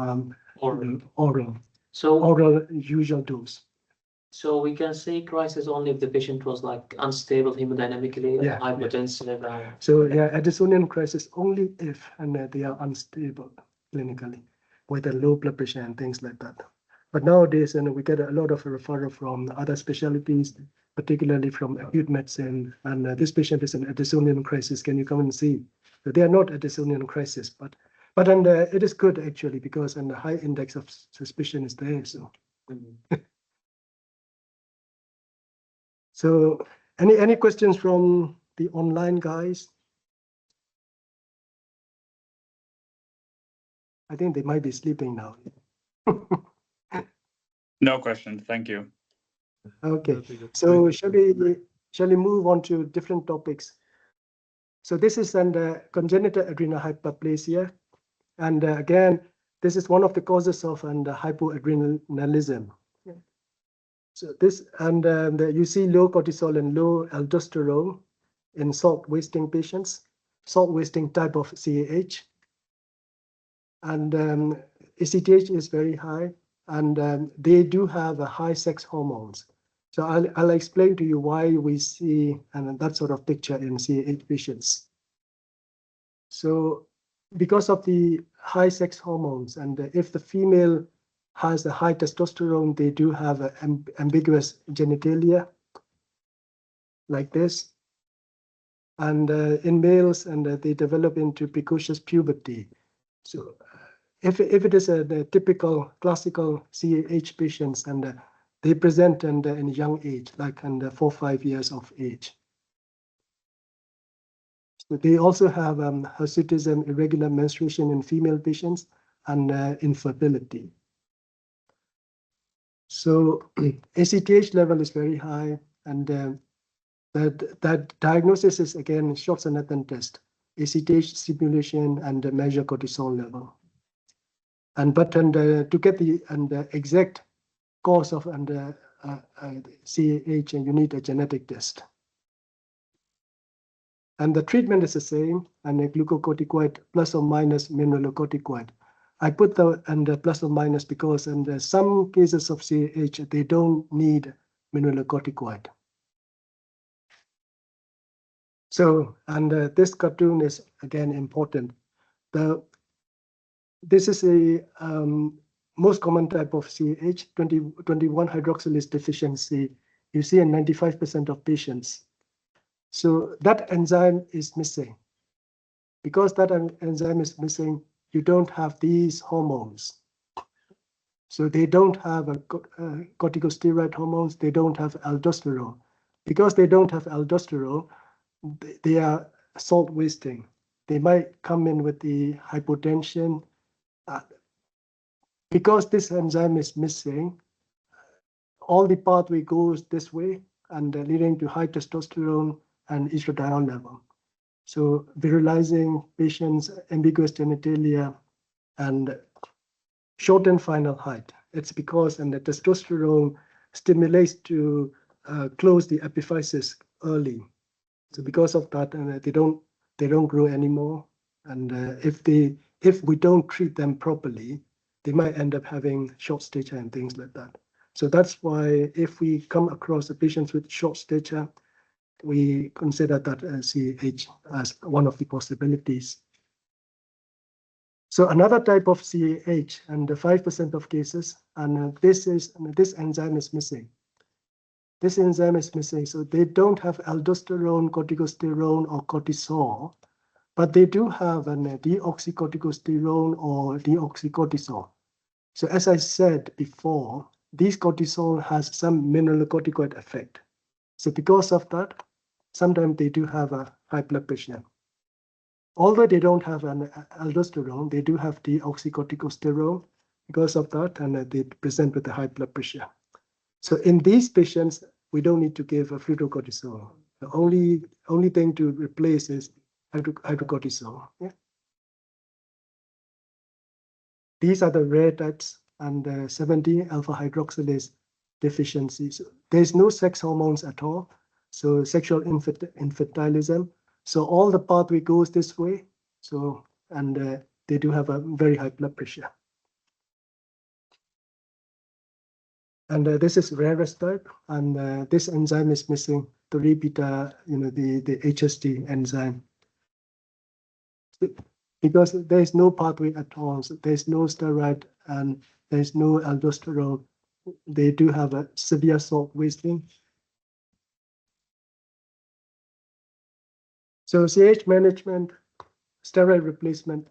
oral. So oral usual dose. So we can say crisis only if the patient was like unstable hemodynamically, Yeah, hypotensive. So yeah, Addisonian crisis only if they are unstable clinically with a low blood pressure and things like that. But nowadays, we get a lot of referral from other specialties, particularly from acute medicine. And this patient is an Addisonian crisis. Can you come and see? So they are not Addisonian crisis, but it is good actually because the high index of suspicion is there. So. So any questions from the online guys? I think they might be sleeping now. No questions, thank you. Okay, so shall we move on to different topics? So this is congenital adrenal hyperplasia, and again, this is one of the causes of hypoadrenalism. So this you see low cortisol and low aldosterone in salt wasting patients, salt wasting type of CAH, and ACTH is very high, and they do have a high sex hormones. So I'll explain to you why we see that sort of picture in CAH patients. So because of the high sex hormones, and if the female has a high testosterone, they do have ambiguous genitalia like this. And in males, and they develop into precocious puberty. So if it is the typical classical CAH patients, and they present in a young age, like under 4 or 5 years of age. So they also have hirsutism, irregular menstruation in female patients, and infertility. So ACTH level is very high, and that diagnosis is again Schwarzenegger test, ACTH stimulation, and measure cortisol level. To get the exact cause of CAH, and you need a genetic test. And the treatment is the same, and a glucocorticoid plus or minus mineralocorticoid. I put the under plus or minus because in some cases of CAH, they don't need mineralocorticoid. So, and this cartoon is again important. This is a most common type of CAH, 21 hydroxylase deficiency. You see in 95% of patients. So that enzyme is missing. Because that enzyme is missing, you don't have these hormones. So they don't have corticosteroid hormones, they don't have aldosterone. Because they don't have aldosterone, they are salt wasting. They might come in with the hypotension. Because this enzyme is missing, all the pathway goes this way and leading to high testosterone and estradiol level. So virilizing patients, ambiguous genitalia, and shortened final height. It's because the testosterone stimulates to close the epiphysis early. So because of that, they don't grow anymore. And if we don't treat them properly, they might end up having short stature and things like that. So that's why if we come across the patients with short stature, we consider that as CAH as one of the possibilities. So another type of CAH, and 5% of cases, and this enzyme is missing. This enzyme is missing, so they don't have aldosterone, corticosterone, or cortisol, but they do have an deoxycorticosterone or deoxycortisol. So as I said before, this cortisol has some mineralocorticoid effect. So because of that, sometimes they do have a high blood pressure. Although they don't have an aldosterone, they do have deoxycorticosterone because of that, and they present with a high blood pressure. So in these patients, we don't need to give a fludrocortisone. The only thing to replace is hydrocortisone. Yeah. These are the rare types, and 17 alpha hydroxylase deficiencies. There's no sex hormones at all, so sexual infantilism. So all the pathway goes this way. So, and they do have a very high blood pressure. And this is rarest type, and this enzyme is missing, 3-beta, the HSD enzyme. Because there is no pathway at all, so there's no steroid and there's no aldosterone. They do have a severe salt wasting. So CAH management, steroid replacement.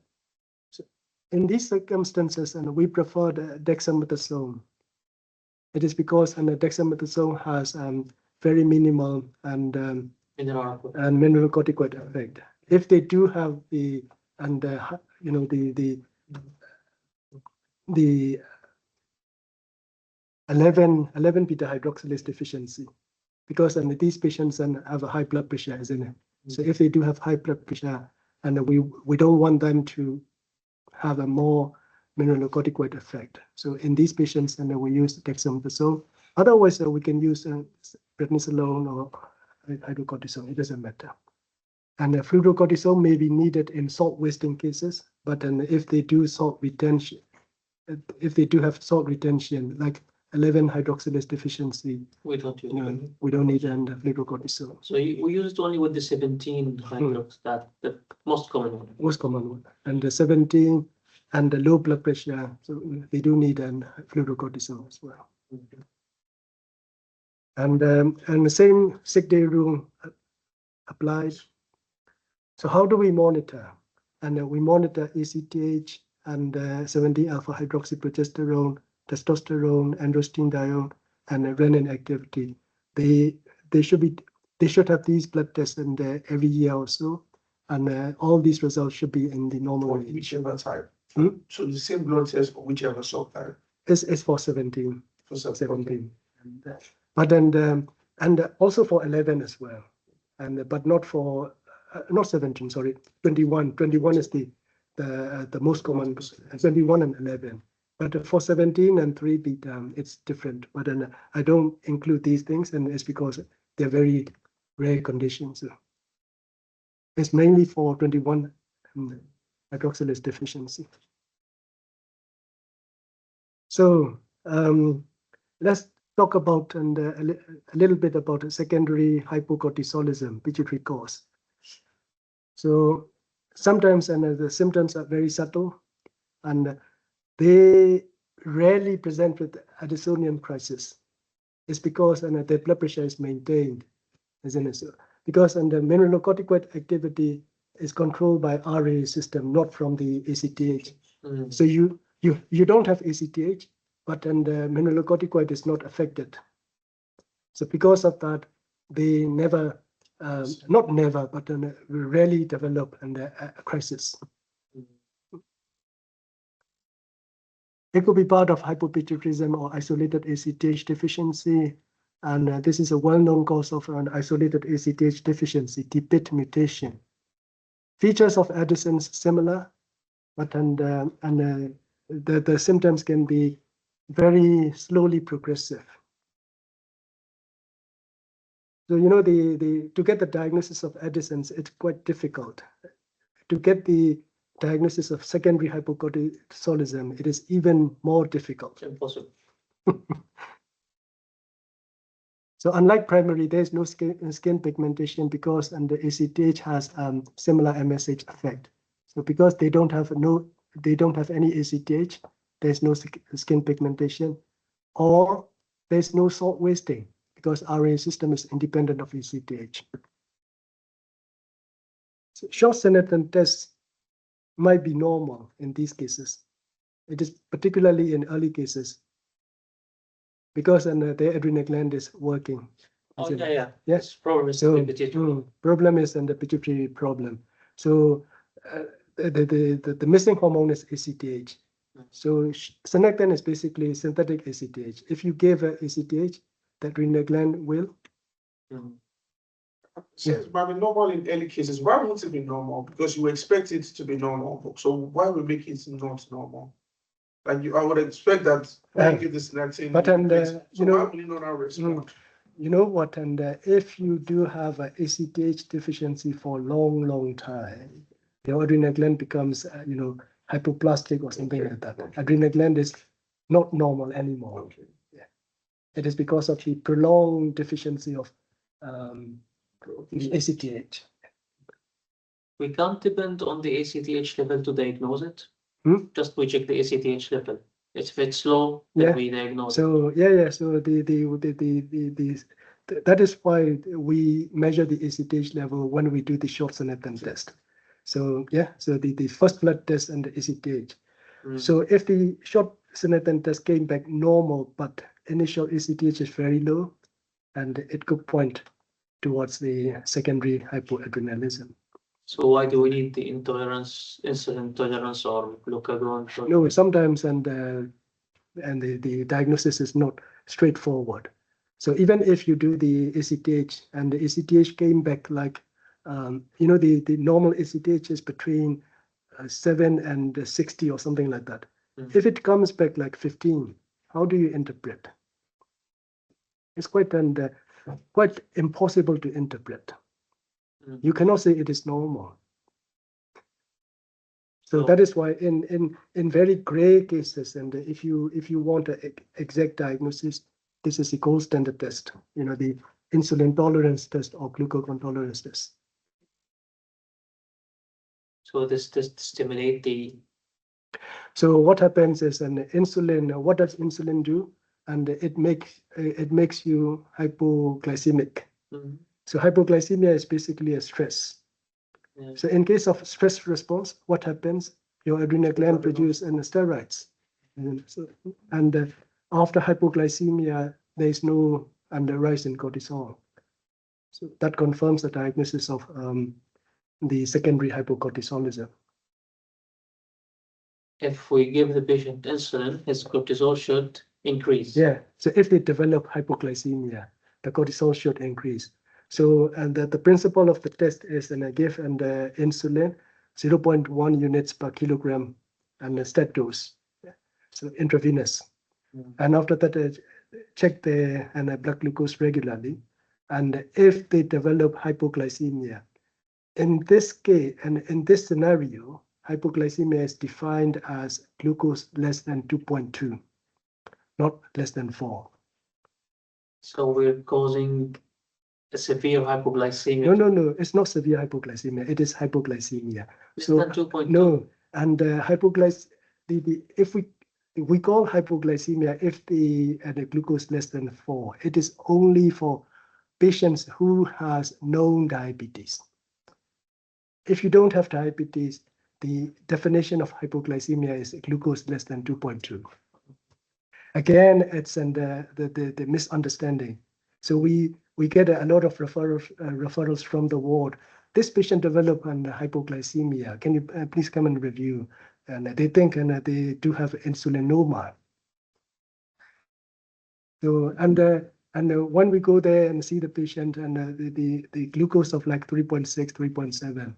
So in these circumstances, and we prefer the dexamethasone. It is because the dexamethasone has very minimal and mineralocorticoid effect. If they do have the 11 beta hydroxylase deficiency, because these patients have a high blood pressure, isn't it? So if they do have high blood pressure, and we don't want them to have a more mineralocorticoid effect. So in these patients, we use dexamethasone. Otherwise, we can use prednisolone or hydrocortisone. It doesn't matter. And fludrocortisone may be needed in salt wasting cases, but if they do salt retention, if they do have salt retention, like 11 hydroxylase deficiency, we don't use it. we don't need fludrocortisone. So we use it only with the 17 hydrox, that the most common one. Most common one, and the 17 and the low blood pressure, so they do need fludrocortisone as well. And the same sick day rule applies. So how do we monitor? And we monitor ACTH and 17-alpha hydroxyprogesterone, testosterone, androstenedione, and renin activity. They should have these blood tests every year or so, and all these results should be in the normal range. Whichever type. So the same blood test for whichever subtype. It's for 17. For 17. But then and also for 11 as well, and but not for not 17. Sorry, 21. 21 is the most common. 21 and 11. But for 17 and 3 beta, it's different. But then I don't include these things, and it's because they're very rare conditions. It's mainly for 21 hydroxylase deficiency. So let's talk about a little bit about secondary hypocortisolism, pituitary cause. So sometimes the symptoms are very subtle, and they rarely present with Addisonian crisis. It's because their blood pressure is maintained, isn't it? So, because the mineralocorticoid activity is controlled by RA system, not from the ACTH. So you don't have ACTH, but the mineralocorticoid is not affected. So because of that, they never, not never, but rarely develop a crisis. It could be part of hypopituitarism or isolated ACTH deficiency. And this is a well-known cause of an isolated ACTH deficiency, TPIT mutation. Features of Addison's similar, but the symptoms can be very slowly progressive. So, to get the diagnosis of Addison's, it's quite difficult. To get the diagnosis of secondary hypocortisolism, it is even more difficult. Impossible. So unlike primary, there is no skin pigmentation because the ACTH has similar MSH effect. So because they don't have any ACTH, there's no skin pigmentation, or there's no salt wasting because RA system is independent of ACTH. So short senator tests might be normal in these cases. It is particularly in early cases because the adrenal gland is working. Oh, yeah. Yes. Problem is So the pituitary. problem is the pituitary problem. So the missing hormone is ACTH. So senectin is basically synthetic ACTH. If you give ACTH, the adrenal gland will. Since it might be normal in early cases, why won't it be normal? Because you expect it to be normal. So why we make it not normal? Like I would expect that when you give this vaccine, but why will you not respond? You know what? And if you do have an ACTH deficiency for a long time, the adrenal gland becomes, hypoplastic or something like that. Adrenal gland is not normal anymore. Yeah. It is because of the prolonged deficiency of the ACTH. We can't depend on the ACTH level to diagnose it. Just we check the ACTH level. If it's low, then we diagnose it. So so that is why we measure the ACTH level when we do the short senator test. So so the first blood test and the ACTH. So if the short senator test came back normal, but initial ACTH is very low, and it could point towards the secondary hypoadrenalism. So why do we need the intolerance, insulin tolerance, or glucagon? No, sometimes and the diagnosis is not straightforward. So even if you do the ACTH and the ACTH came back like, the normal ACTH is between 7 and 60 or something like that. If it comes back like 15, how do you interpret? It's quite impossible to interpret. You cannot say it is normal. So that is why in very gray cases, and if you want an exact diagnosis, this is the gold standard test, the insulin tolerance test or glucagon tolerance test. So this test stimulate the. So what happens is an insulin. What does insulin do? And it makes you hypoglycemic. So hypoglycemia is basically a stress. So in case of stress response, what happens? Your adrenal gland produces steroids. And after hypoglycemia, there is no rise in cortisol. So that confirms the diagnosis of the secondary hypocortisolism. If we give the patient insulin, his cortisol should increase. Yeah. So if they develop hypoglycemia, the cortisol should increase. So, and the principle of the test is, and I give insulin 0.1 units per kilogram and a stat dose. so intravenous. And after that, check their blood glucose regularly. And if they develop hypoglycemia, in this case, and in this scenario, hypoglycemia is defined as glucose less than 2.2, not less than 4. So we're causing a severe hypoglycemia. No, it's not severe hypoglycemia. It is hypoglycemia. Less So than 2.2. no, and if we call hypoglycemia if the glucose less than 4, it is only for patients who has known diabetes. If you don't have diabetes, the definition of hypoglycemia is glucose less than 2.2. Again, it's the misunderstanding. So we get a lot of referrals from the ward. This patient developed hypoglycemia. Can you please come and review? And they think they do have insulinoma. So and when we go there and see the patient and the glucose of like 3.6, 3.7,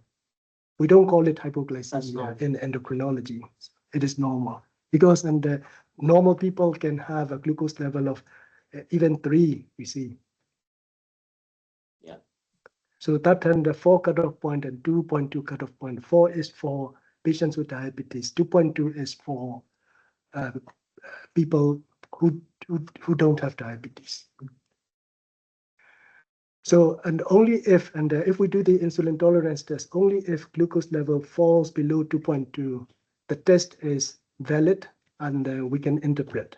we don't call it hypoglycemia in endocrinology. It is normal because normal people can have a glucose level of even 3. You see. Yeah. So that and the 4 cutoff point and 2.2 cutoff point. 4 is for patients with diabetes. 2.2 is for people who don't have diabetes. So and only if if we do the insulin tolerance test, only if glucose level falls below 2.2, the test is valid and we can interpret.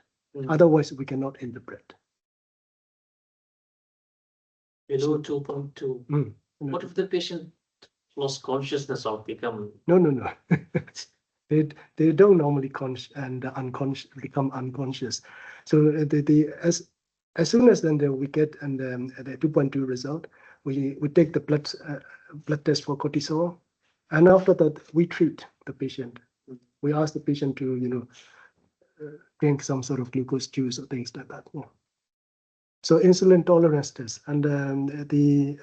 Otherwise, we cannot interpret. Below 2.2. What if the patient lost consciousness or become? No. They don't normally become unconscious. So as soon as we get the 2.2 result, we take the blood test for cortisol, and after that we treat the patient. We ask the patient to drink some sort of glucose juice or things like that. Yeah. So insulin tolerance test and the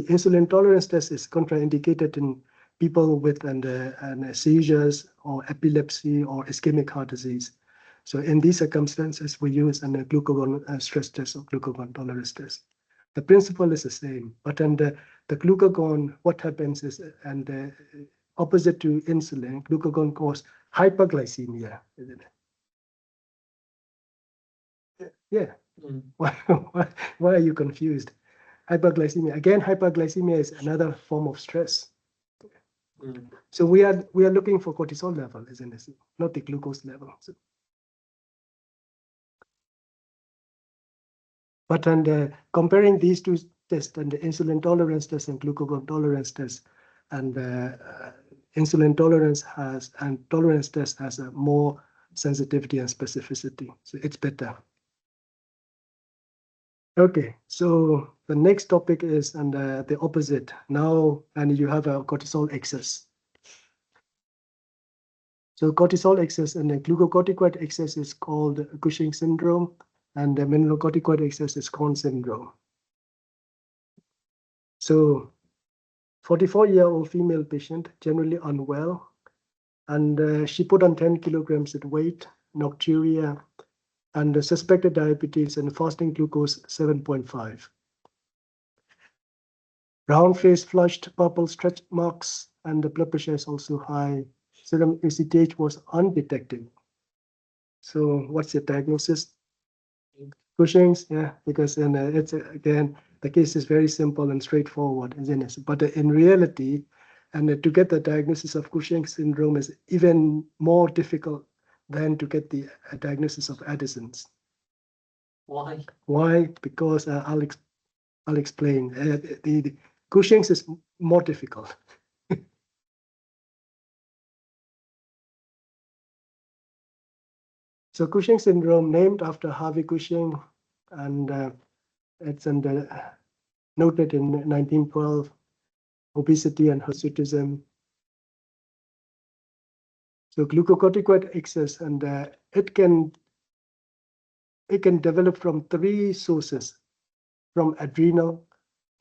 insulin tolerance test is contraindicated in people with seizures or epilepsy or ischemic heart disease. So in these circumstances, we use a glucagon stress test or glucagon tolerance test. The principle is the same, but the glucagon, what happens is, opposite to insulin, glucagon causes hyperglycemia, isn't it? Yeah. Why are you confused? Hyperglycemia. Again, hyperglycemia is another form of stress. So we are looking for cortisol level, isn't it? Not the glucose level. So. But comparing these two tests, and the insulin tolerance test and glucagon tolerance test, and insulin tolerance tolerance test has a more sensitivity and specificity. So it's better. Okay, so the next topic is the opposite. Now, you have a cortisol excess. So cortisol excess and the glucocorticoid excess is called Cushing syndrome, and the mineralocorticoid excess is Conn syndrome. So 44-year-old female patient, generally unwell, and she put on 10 kilograms in weight, nocturia, and suspected diabetes and fasting glucose 7.5. Round face, flushed, purple stretch marks, and the blood pressure is also high. Serum ACTH was undetected. So what's the diagnosis? Cushing's, yeah, because then it's again, the case is very simple and straightforward, isn't it? But in reality, to get the diagnosis of Cushing syndrome is even more difficult than to get the diagnosis of Addison's. Why? Why? Because I'll explain. The Cushing's is more difficult. So Cushing syndrome, named after Harvey Cushing, and it's noted in 1912, obesity and hirsutism. So glucocorticoid excess, and it can develop from 3 sources. From adrenal,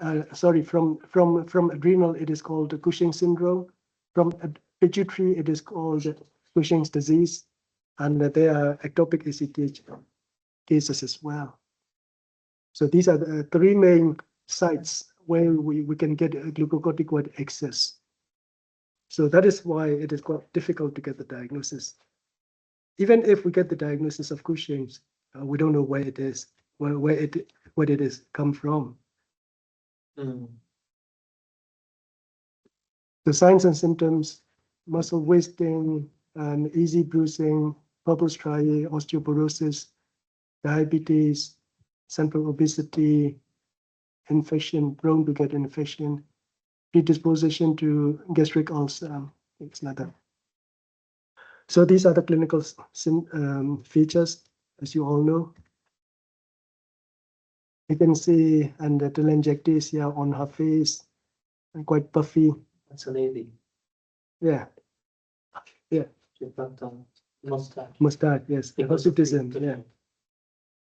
from adrenal, it is called Cushing syndrome. From pituitary, it is called Cushing's disease. and there are ectopic ACTH cases as well. So these are the three main sites where we can get a glucocorticoid excess. So that is why it is quite difficult to get the diagnosis. Even if we get the diagnosis of Cushing's, we don't know where it is, where it is come from. The signs and symptoms: muscle wasting, and easy bruising, purple striae, osteoporosis, diabetes, central obesity, infection, prone to get infection, predisposition to gastric ulcer, things like that. So these are the clinical features, as you all know. You can see, and the telangiectasia on her face, and quite puffy. That's a lady. Yeah. Yeah. She's got mustache. Mustache, yes. Hirsutism, yeah.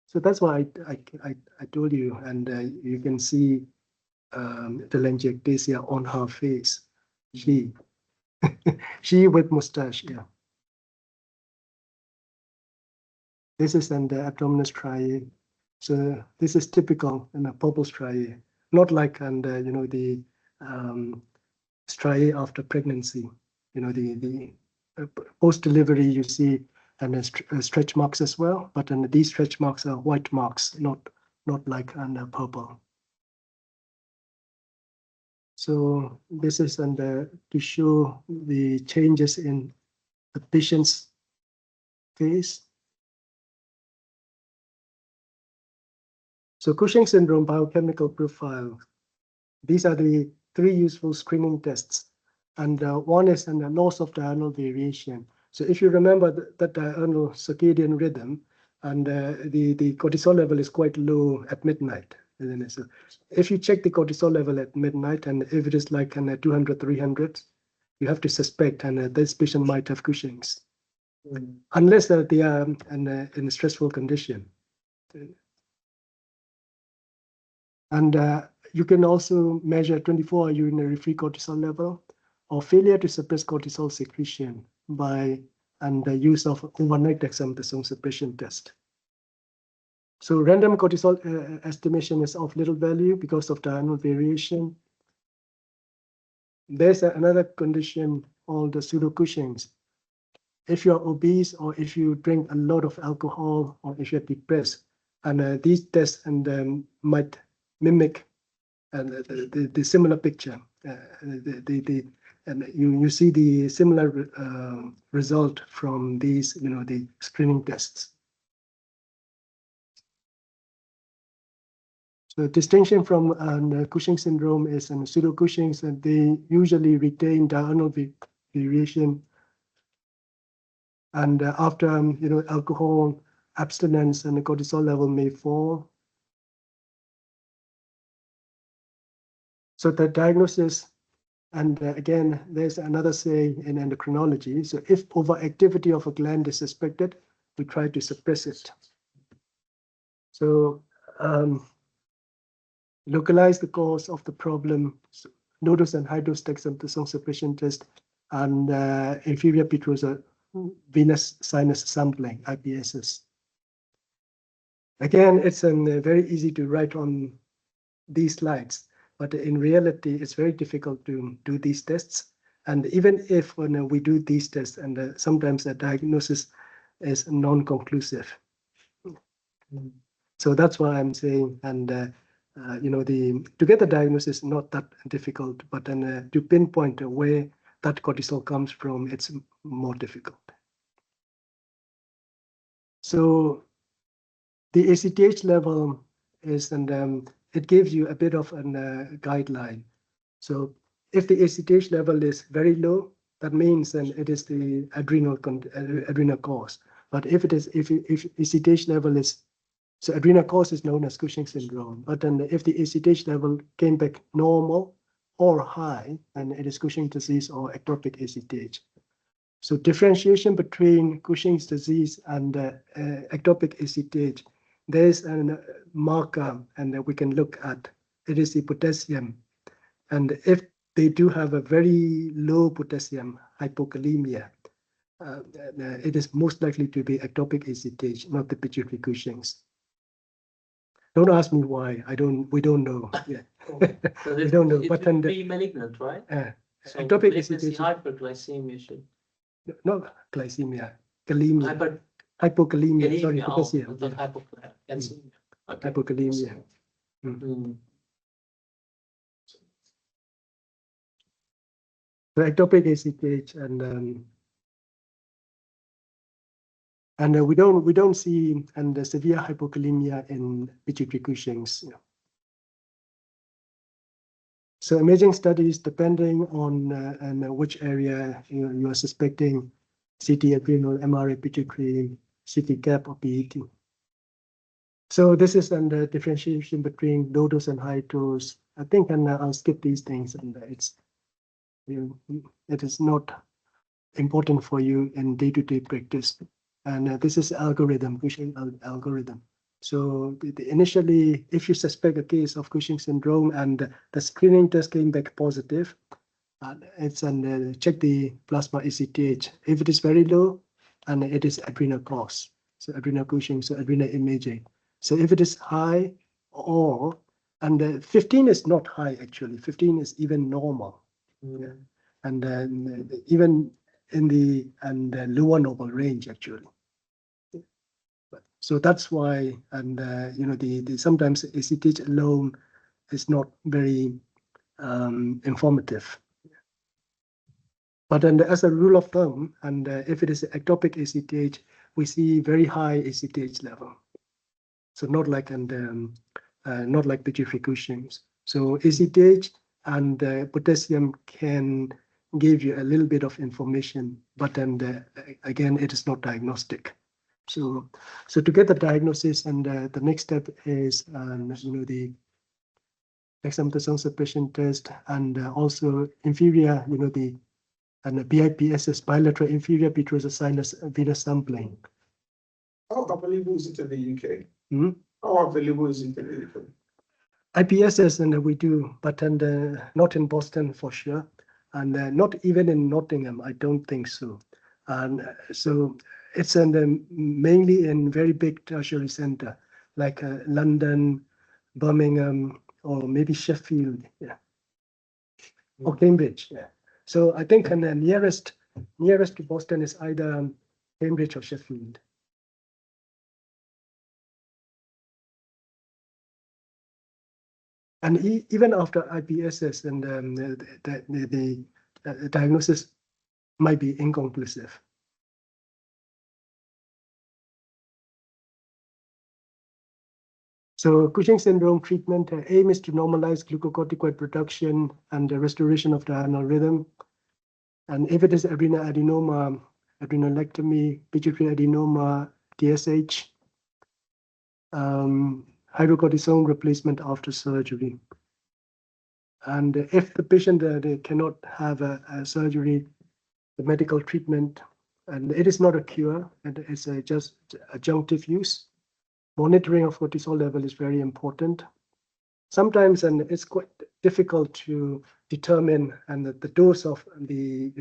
So that's why I told you, and you can see telangiectasia on her face. She with mustache, yeah. This is an abdominal striae. So this is typical in a purple striae, not like the striae after pregnancy. The post-delivery you see and stretch marks as well, but these stretch marks are white marks, not like purple. So this is to show the changes in the patient's face. So Cushing syndrome biochemical profile. These are the three useful screening tests. And one is a loss of diurnal variation. So if you remember that diurnal circadian rhythm, and the cortisol level is quite low at midnight. So if you check the cortisol level at midnight, and if it is like 200, 300, you have to suspect, and this patient might have Cushing's, unless they are in a stressful condition. And you can also measure 24-hour urinary free cortisol level, or failure to suppress cortisol secretion by the use of overnight dexamethasone suppression test. So random cortisol estimation is of little value because of diurnal variation. There's another condition called the pseudo-Cushing's. If you're obese, or if you drink a lot of alcohol, or if you're depressed, and these tests might mimic the similar picture. And you see the similar result from these, the screening tests. So distinction from Cushing syndrome is pseudo-Cushing's, and they usually retain diurnal variation. And after alcohol abstinence, and the cortisol level may fall. So the diagnosis, and again, there's another saying in endocrinology. So if overactivity of a gland is suspected, we try to suppress it. So localize the cause of the problem, so low-dose and high-dose dexamethasone suppression test, and inferior petrosa venous sinus sampling, IPSS. Again, it's very easy to write on these slides, but in reality, it's very difficult to do these tests. And even if when we do these tests, and sometimes the diagnosis is non-conclusive. So that's why I'm saying, and to get the diagnosis is not that difficult, but then to pinpoint where that cortisol comes from, it's more difficult. So the ACTH level is, and it gives you a bit of a guideline. So if the ACTH level is very low, that means then it is the adrenal cause. But if ACTH level is, so adrenal cause is known as Cushing syndrome. But then if the ACTH level came back normal or high, then it is Cushing disease or ectopic ACTH. So differentiation between Cushing's disease and ectopic ACTH, there is a marker, and we can look at. It is the potassium. And if they do have a very low potassium, hypokalemia, it is most likely to be ectopic ACTH, not the pituitary Cushing's. Don't ask me why. We don't know. Yeah. So We don't know. it But would then be malignant, right? So ectopic malignancy, ACTH, hyperglycemia should. not glycemia, kalemia, hypokalemia. Sorry, Hyperkalemia. potassium. I thought hypocalcemia. Okay. Hypokalemia. Mm. So ectopic ACTH and we don't see severe hypokalemia in pituitary Cushing's. So imaging studies, depending on which area you are suspecting, CT adrenal, MRA pituitary, CT cap, or PET. So this is the differentiation between low dose and high dose. I think, and I'll skip these things, and it is not important for you in day-to-day practice. And this is algorithm, Cushing algorithm. So initially, if you suspect a case of Cushing syndrome and the screening test came back positive, check the plasma ACTH. If it is very low, and it is adrenal cause, so adrenal Cushing, so adrenal imaging. So if it is high, and 15 is not high actually, 15 is even normal. Yeah. And then even in the lower normal range actually. So that's why, and the sometimes ACTH alone is not very informative. But then as a rule of thumb, and if it is ectopic ACTH, we see very high ACTH level. So not like not like pituitary Cushing's. So ACTH and potassium can give you a little bit of information, but then again, it is not diagnostic. So to get the diagnosis, and the next step is the dexamethasone suppression test, and also inferior, the BIPSS, bilateral inferior petrosal venous sampling. How available is it in the UK? Hmm? How available is it in the UK? IPSS, and we do, but not in Boston for sure, and not even in Nottingham. I don't think so. And so it's mainly in very big tertiary center like London, Birmingham, or maybe Sheffield, yeah, or Cambridge. Yeah. So I think the nearest to Boston is either Cambridge or Sheffield. And even after IPSS, and the diagnosis might be inconclusive. So Cushing syndrome treatment aim is to normalize glucocorticoid production and the restoration of diurnal rhythm. And if it is adrenal adenoma, adrenalectomy, pituitary adenoma, TSH, hydrocortisone replacement after surgery. And if the patient they cannot have a surgery, the medical treatment, and it is not a cure, and it's just adjunctive use. Monitoring of cortisol level is very important. Sometimes, and it's quite difficult to determine and the dose of the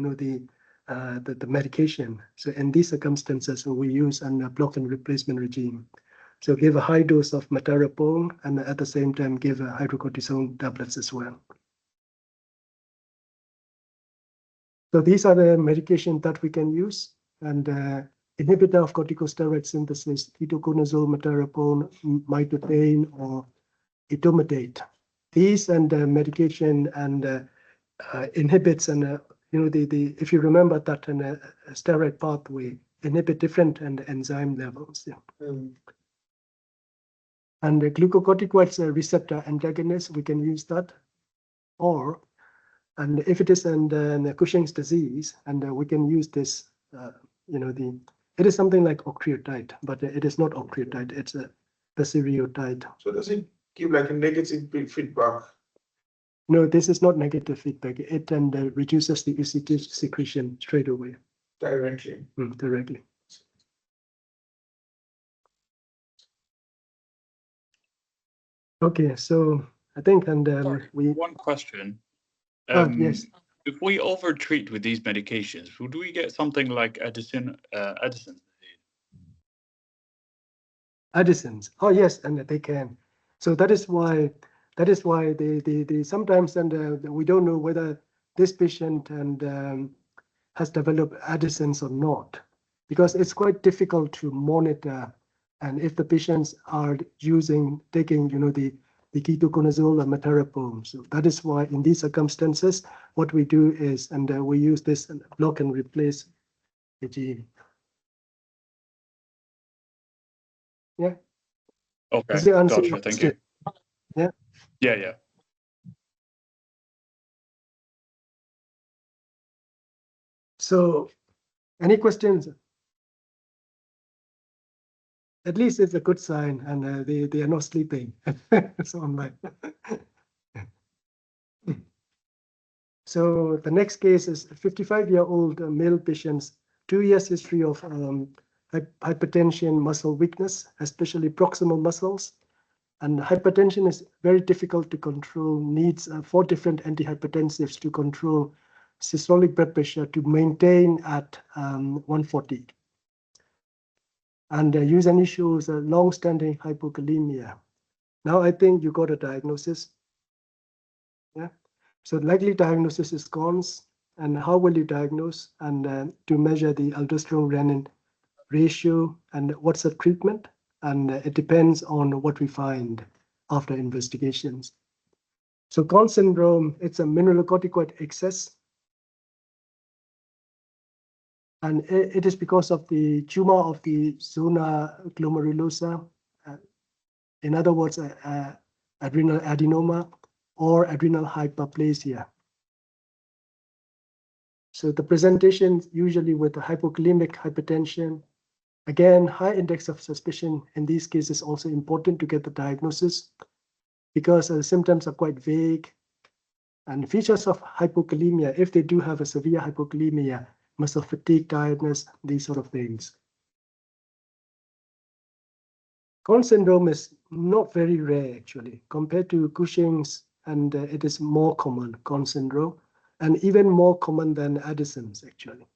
medication. So in these circumstances, we use a block and replacement regime. So give a high dose of metarapone, and at the same time give a hydrocortisone tablets as well. So these are the medications that we can use, and inhibitor of corticosteroid synthesis, ketoconazole, metarapone, mitopane, or etomidate. These and medication and inhibits, and if you remember that in a steroid pathway inhibit different enzyme levels. Yeah. And the glucocorticoids receptor antagonist, we can use that, and if it is in Cushing's disease, and we can use this, it is something like octreotide, but it is not octreotide, it's a pasireotide. So does it give like a negative feedback? No, this is not negative feedback. It reduces the ACTH secretion straight away. Directly. Directly. Okay, so I think, and Sorry, we. one question. Yes. If we over-treat with these medications, would we get something like Addison's? Addison's. Oh yes, and they can. So that is why they sometimes, and we don't know whether this patient has developed Addison's or not, because it's quite difficult to monitor. And if the patients are taking, the ketoconazole or meteropome. So that is why in these circumstances, what we do is, and we use this block and replace regime. Yeah. Okay, Does it answer gotcha. your Thank you. Yeah. Yeah. So, any questions? At least it's a good sign, and they are not sleeping. So I'm like. So the next case is a 55-year-old male patient, 2 years history of hypertension, muscle weakness, especially proximal muscles. And hypertension is very difficult to control, needs 4 different antihypertensives to control systolic blood pressure to maintain at 140. And use and issues a long-standing hypokalemia. Now I think you got a diagnosis. Yeah. So likely diagnosis is CONS, and how will you diagnose? And to measure the aldosterone-renin ratio, and what's the treatment? And it depends on what we find after investigations. So CONS syndrome, it's a mineralocorticoid excess. And it is because of the tumor of the zona glomerulosa. In other words, adrenal adenoma or adrenal hyperplasia. So the presentation usually with the hypokalemic hypertension. Again, high index of suspicion in these cases is also important to get the diagnosis, because the symptoms are quite vague. And features of hypokalemia, if they do have a severe hypokalemia, muscle fatigue, tiredness, these sort of things. CONS syndrome is not very rare actually, compared to Cushing's, and it is more common, CONS syndrome, and even more common than Addison's actually.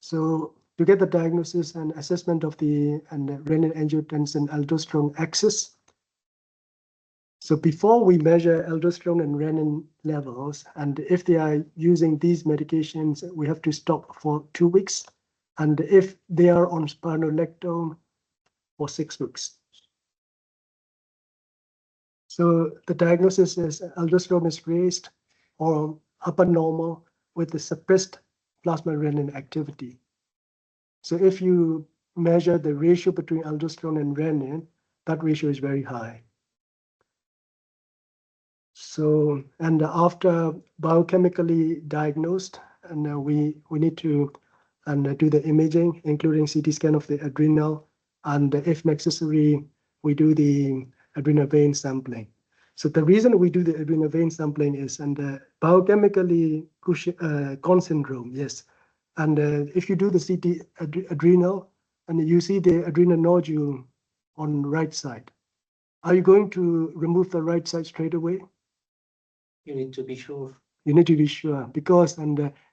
So to get the diagnosis and assessment of the renin-angiotensin aldosterone axis. So before we measure aldosterone and renin levels, and if they are using these medications, we have to stop for 2 weeks. And if they are on spironolactone, for 6 weeks. So the diagnosis is aldosterone is raised or upper normal with the suppressed plasma renin activity. So if you measure the ratio between aldosterone and renin, that ratio is very high. So, and after biochemically diagnosed, and we need to do the imaging, including CT scan of the adrenal, and if necessary, we do the adrenal vein sampling. So the reason we do the adrenal vein sampling is, and biochemically CONS syndrome, yes. And if you do the CT adrenal, and you see the adrenal nodule on the right side, are you going to remove the right side straight away? You need to be sure. You need to be sure, because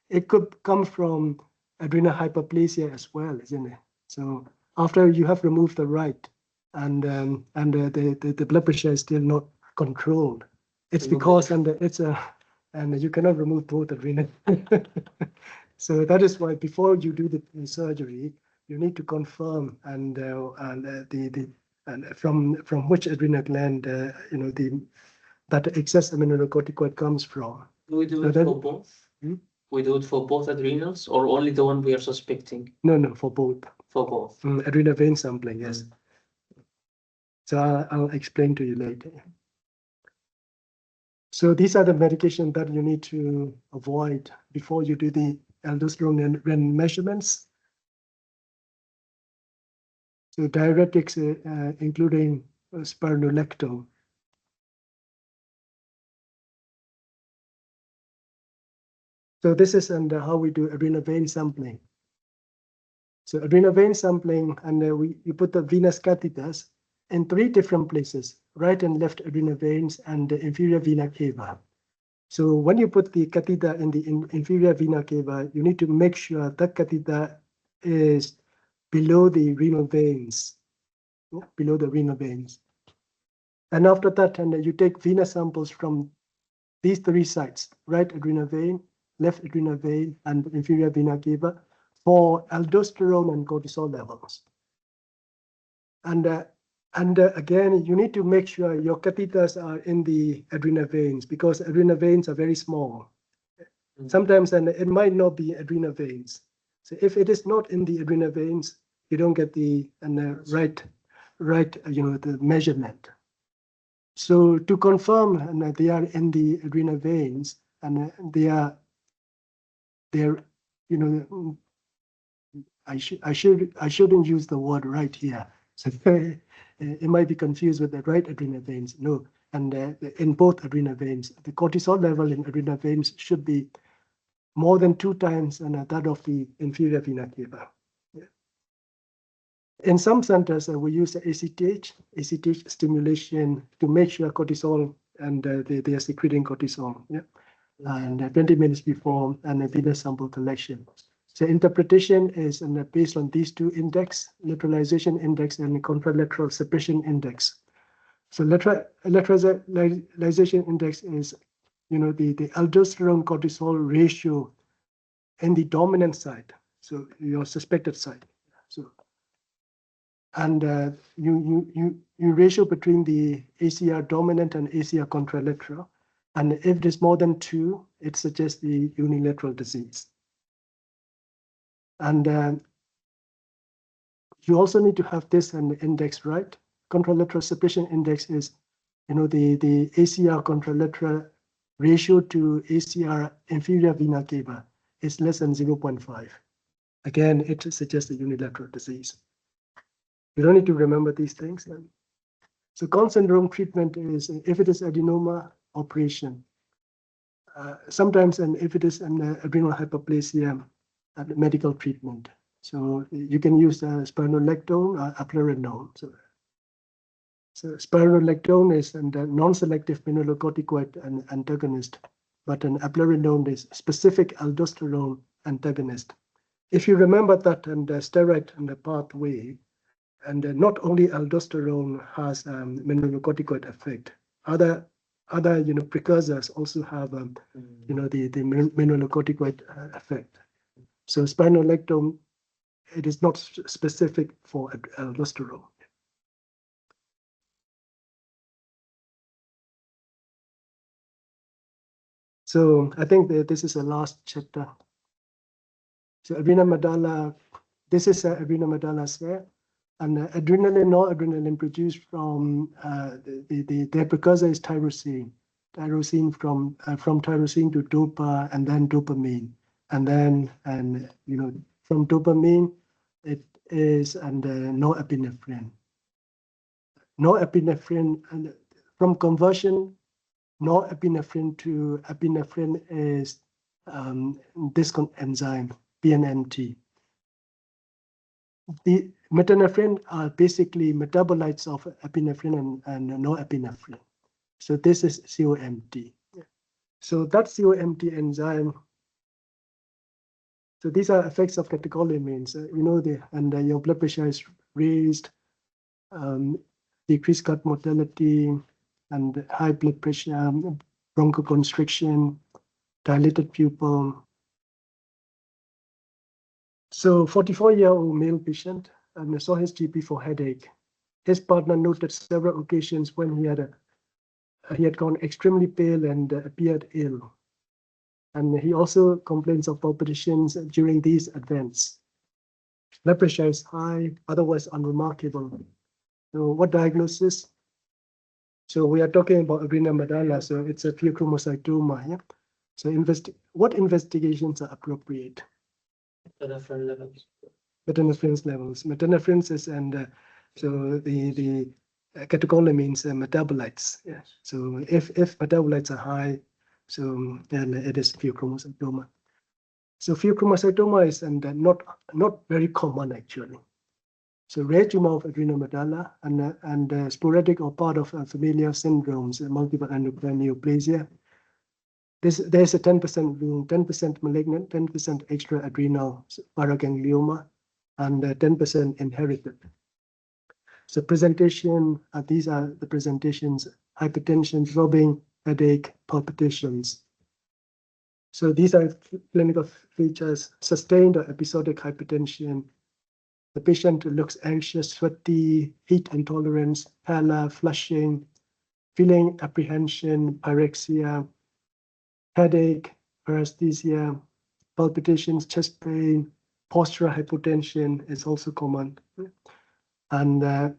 it could come from adrenal hyperplasia as well, isn't it? So after you have removed the right, and the blood pressure is still not controlled, it's because and you cannot remove both adrenal. So that is why before you do the surgery, you need to confirm and from which adrenal gland that excess mineralocorticoid comes from. Do we do it for both? We do it for both adrenals, or only the one we are suspecting? No, for both. For both. Adrenal vein sampling, yes. So I'll explain to you later. So these are the medications that you need to avoid before you do the aldosterone and renin measurements. So diuretics, including spironolactone. So this is how we do adrenal vein sampling. So adrenal vein sampling, and you put the venous catheters in 3 different places: right and left adrenal veins and the inferior vena cava. So when you put the catheter in the inferior vena cava, you need to make sure that catheter is below the renal veins, below the renal veins. And after that, and you take venous samples from these three sites, right adrenal vein, left adrenal vein, and inferior vena cava for aldosterone and cortisol levels. And again, you need to make sure your catheters are in the adrenal veins because adrenal veins are very small. Sometimes, and it might not be adrenal veins. So if it is not in the adrenal veins, you don't get the right, the measurement. So to confirm and they are in the adrenal veins and they're, I shouldn't use the word right here. So it might be confused with the right adrenal veins. No, and in both adrenal veins, the cortisol level in adrenal veins should be more than 2 times that of the inferior vena cava. Yeah. In some centers, we use ACTH stimulation to make sure cortisol and they are secreting cortisol. Yeah, and 20 minutes before and a venous sample collection. So interpretation is based on these two index, lateralization index and contralateral suppression index. So lateralization index is, the aldosterone cortisol ratio in the dominant side, so your suspected side. So, and you ratio between the ACR dominant and ACR contralateral, and if it is more than 2, it suggests the unilateral disease. And you also need to have this and the index right. Contralateral suppression index is, the ACR contralateral ratio to ACR inferior vena cava is less than 0.5. Again, it suggests a unilateral disease. You don't need to remember these things. So Cone syndrome treatment is, if it is adenoma, operation. Sometimes, and if it is an adrenal hyperplasia, medical treatment. So you can use spironolactone or eplerenone. So spironolactone is a non-selective mineralocorticoid and antagonist, but an eplerenone is specific aldosterone antagonist. If you remember that and the steroid and the pathway, and not only aldosterone has mineralocorticoid effect, other precursors also have the mineralocorticoid effect. So spironolactone, it is not specific for aldosterone. So I think that this is the last chapter. So adrenal medulla, this is adrenal medulla sphere, and adrenaline, noradrenaline produced from their precursor is tyrosine. Tyrosine from tyrosine to dopa and then dopamine, and then from dopamine it is norepinephrine. Norepinephrine, and from conversion norepinephrine to epinephrine is this enzyme PNNT. The metanephrine are basically metabolites of epinephrine and norepinephrine. So this is COMT. So that COMT enzyme. So these are effects of catecholamines. Your blood pressure is raised, decreased gut motility, and high blood pressure, bronchoconstriction, dilated pupil. So 44-year-old male patient, and I saw his GP for headache. His partner noted several occasions when he had gone extremely pale and appeared ill. And he also complains of palpitations during these events. Blood pressure is high, otherwise unremarkable. So what diagnosis? So we are talking about adrenal medulla, so it's a pheochromocytoma. Yeah? So what investigations are appropriate? Methanephrine levels. Methanephrine levels. Methanephrine is so the catecholamines metabolites. Yeah. So if metabolites are high, so then it is pheochromocytoma. So pheochromocytoma is not very common actually. So rare tumor of adrenal medulla and sporadic or part of familial syndromes, multiple endocrine neoplasia. there's a 10% being 10% malignant, 10% extra-adrenal paraganglioma, and 10% inherited. So presentation, these are the presentations: hypertension, throbbing, headache, palpitations. So these are clinical features: sustained or episodic hypertension. The patient looks anxious, sweaty, heat intolerance, pallor, flushing, feeling apprehension, pyrexia, headache, paresthesia, palpitations, chest pain, postural hypotension is also common. And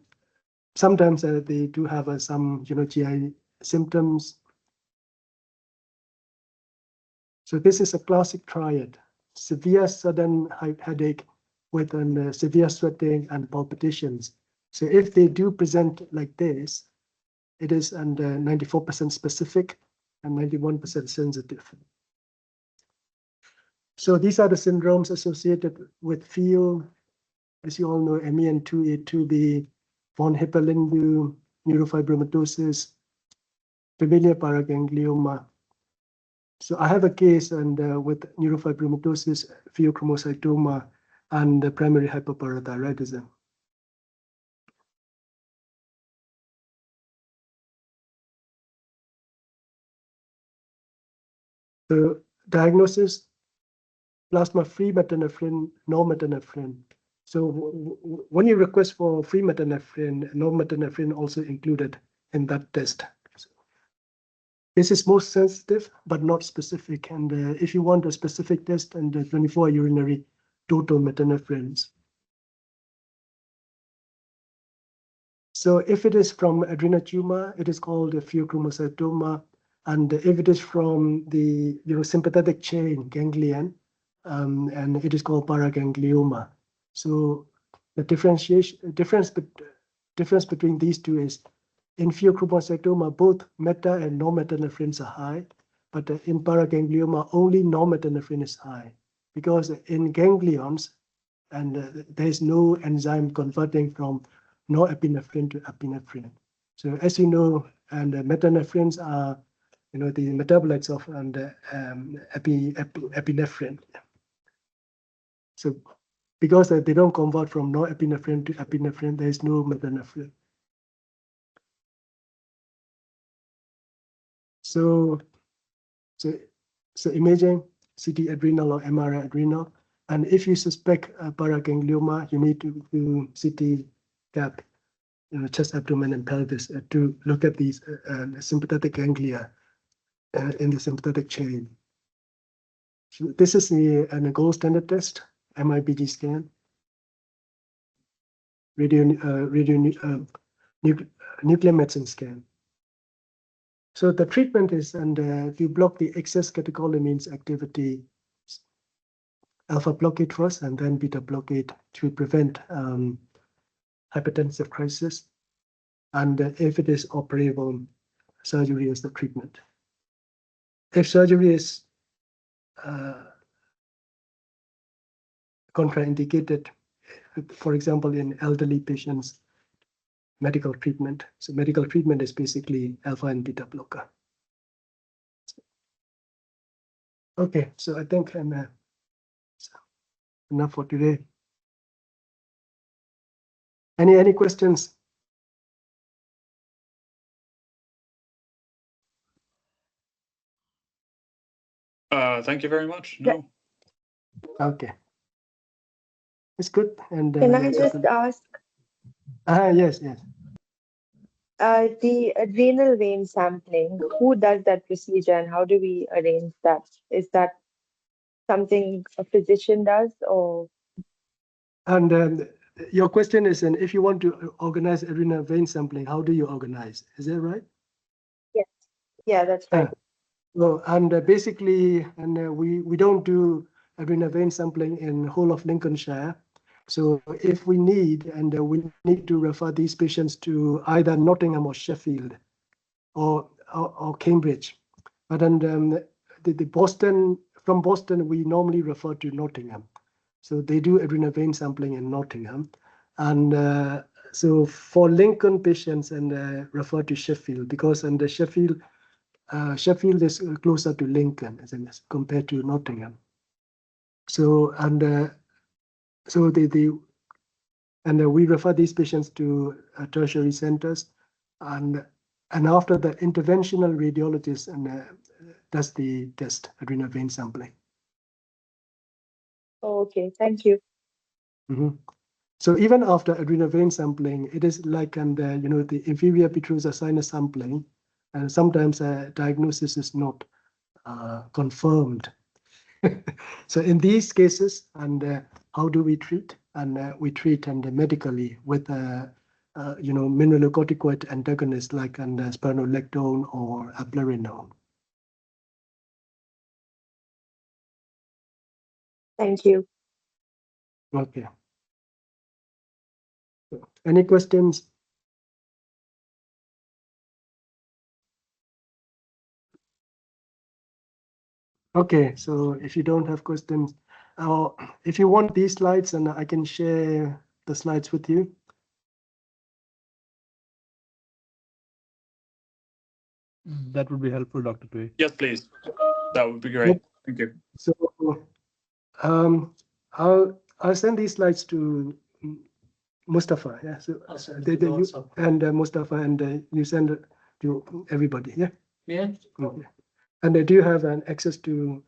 sometimes they do have some GI symptoms. So this is a classic triad: severe sudden headache with severe sweating and palpitations. So if they do present like this, it is 94% specific and 91% sensitive. So these are the syndromes associated with FEAL. As you all know, MEN2A, 2B, von Hippel-Lindau, neurofibromatosis, familial paraganglioma. So I have a case with neurofibromatosis, pheochromocytoma, and primary hyperparathyroidism. The diagnosis: plasma-free methanephrine, normethanephrine. So when you request for free methanephrine, normethanephrine also included in that test. This is most sensitive, but not specific. And if you want a specific test, and 24 urinary total metanephrines. So if it is from adrenal tumor, it is called a pheochromocytoma. And if it is from the sympathetic chain ganglion, and it is called paraganglioma. So the difference between these two is, in pheochromocytoma, both meta and normethanephrin are high, but in paraganglioma, only normethanephrine is high, because in ganglions, and there is no enzyme converting from norepinephrine to epinephrine. So as you know, and metanephrines are the metabolites of epinephrine. So because they don't convert from norepinephrine to epinephrine, there is no metanephrine. So imaging, CT adrenal or MRI adrenal, and if you suspect paraganglioma, you need to do CT gap, chest, abdomen, and pelvis to look at these sympathetic ganglia in the sympathetic chain. So this is the gold standard test, MIBG scan, nuclear medicine scan. So the treatment is, you block the excess catecholamines activity, alpha blockade first, and then beta blockade to prevent hypertensive crisis. And if it is operable, surgery is the treatment. If surgery is contraindicated, for example, in elderly patients, medical treatment. So medical treatment is basically alpha and beta blocker. Okay, so I think enough for today. Any questions? Thank you very much. No. Okay. It's good. And can I just ask? Yes. The adrenal vein sampling, who does that procedure and how do we arrange that? Is that something a physician does, or? And your question is, and if you want to organize adrenal vein sampling, how do you organize? Is that right? Yes. Yeah, that's right. Well, and basically, we don't do adrenal vein sampling in whole of Lincolnshire. So if we need, we need to refer these patients to either Nottingham or Sheffield or Cambridge. But then from Boston, we normally refer to Nottingham. So they do adrenal vein sampling in Nottingham. And so for Lincoln patients, refer to Sheffield, because in the Sheffield, Sheffield is closer to Lincoln, isn't it, compared to Nottingham. So we refer these patients to tertiary centers, and after the interventional radiologist does the test, adrenal vein sampling. Okay, thank you. So even after adrenal vein sampling, it is like the inferior pituitary sinus sampling, and sometimes a diagnosis is not confirmed. So in these cases, how do we treat? And we treat medically with mineralocorticoid antagonist like spironolactone or abiraterone. Thank you. Okay. Any questions? Okay, so if you don't have questions, if you want these slides, and I can share the slides with you. That would be helpful, Dr. Htwe. Yes, please. That would be great. Thank you. So I'll send these slides to Mustafa. Yeah. So I'll send it to WhatsApp. and Mustafa, and you send it to everybody. Yeah. Yeah. Okay. And do you have an access to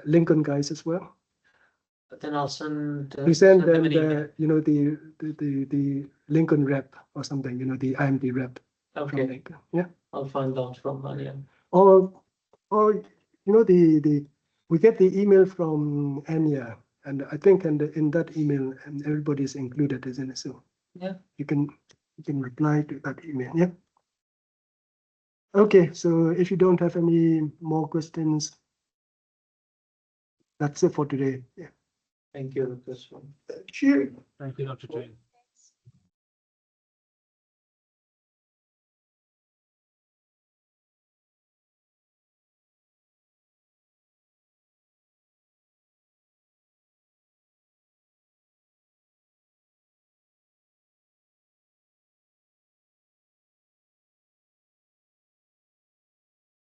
Lincoln guys as well? But then I'll send. You send them them an email. the Lincoln rep or something. The IMT rep from Okay, Lincoln. Yeah. I'll find out from Anya. Or we get the email from Anya, and I think in that email everybody is included, isn't it? So Yeah. you can reply to that email. Yeah. Okay, so if you don't have any more questions, that's it for today. Yeah. Thank you, Lucas. Thank you. Thank you, Dr. Htwe.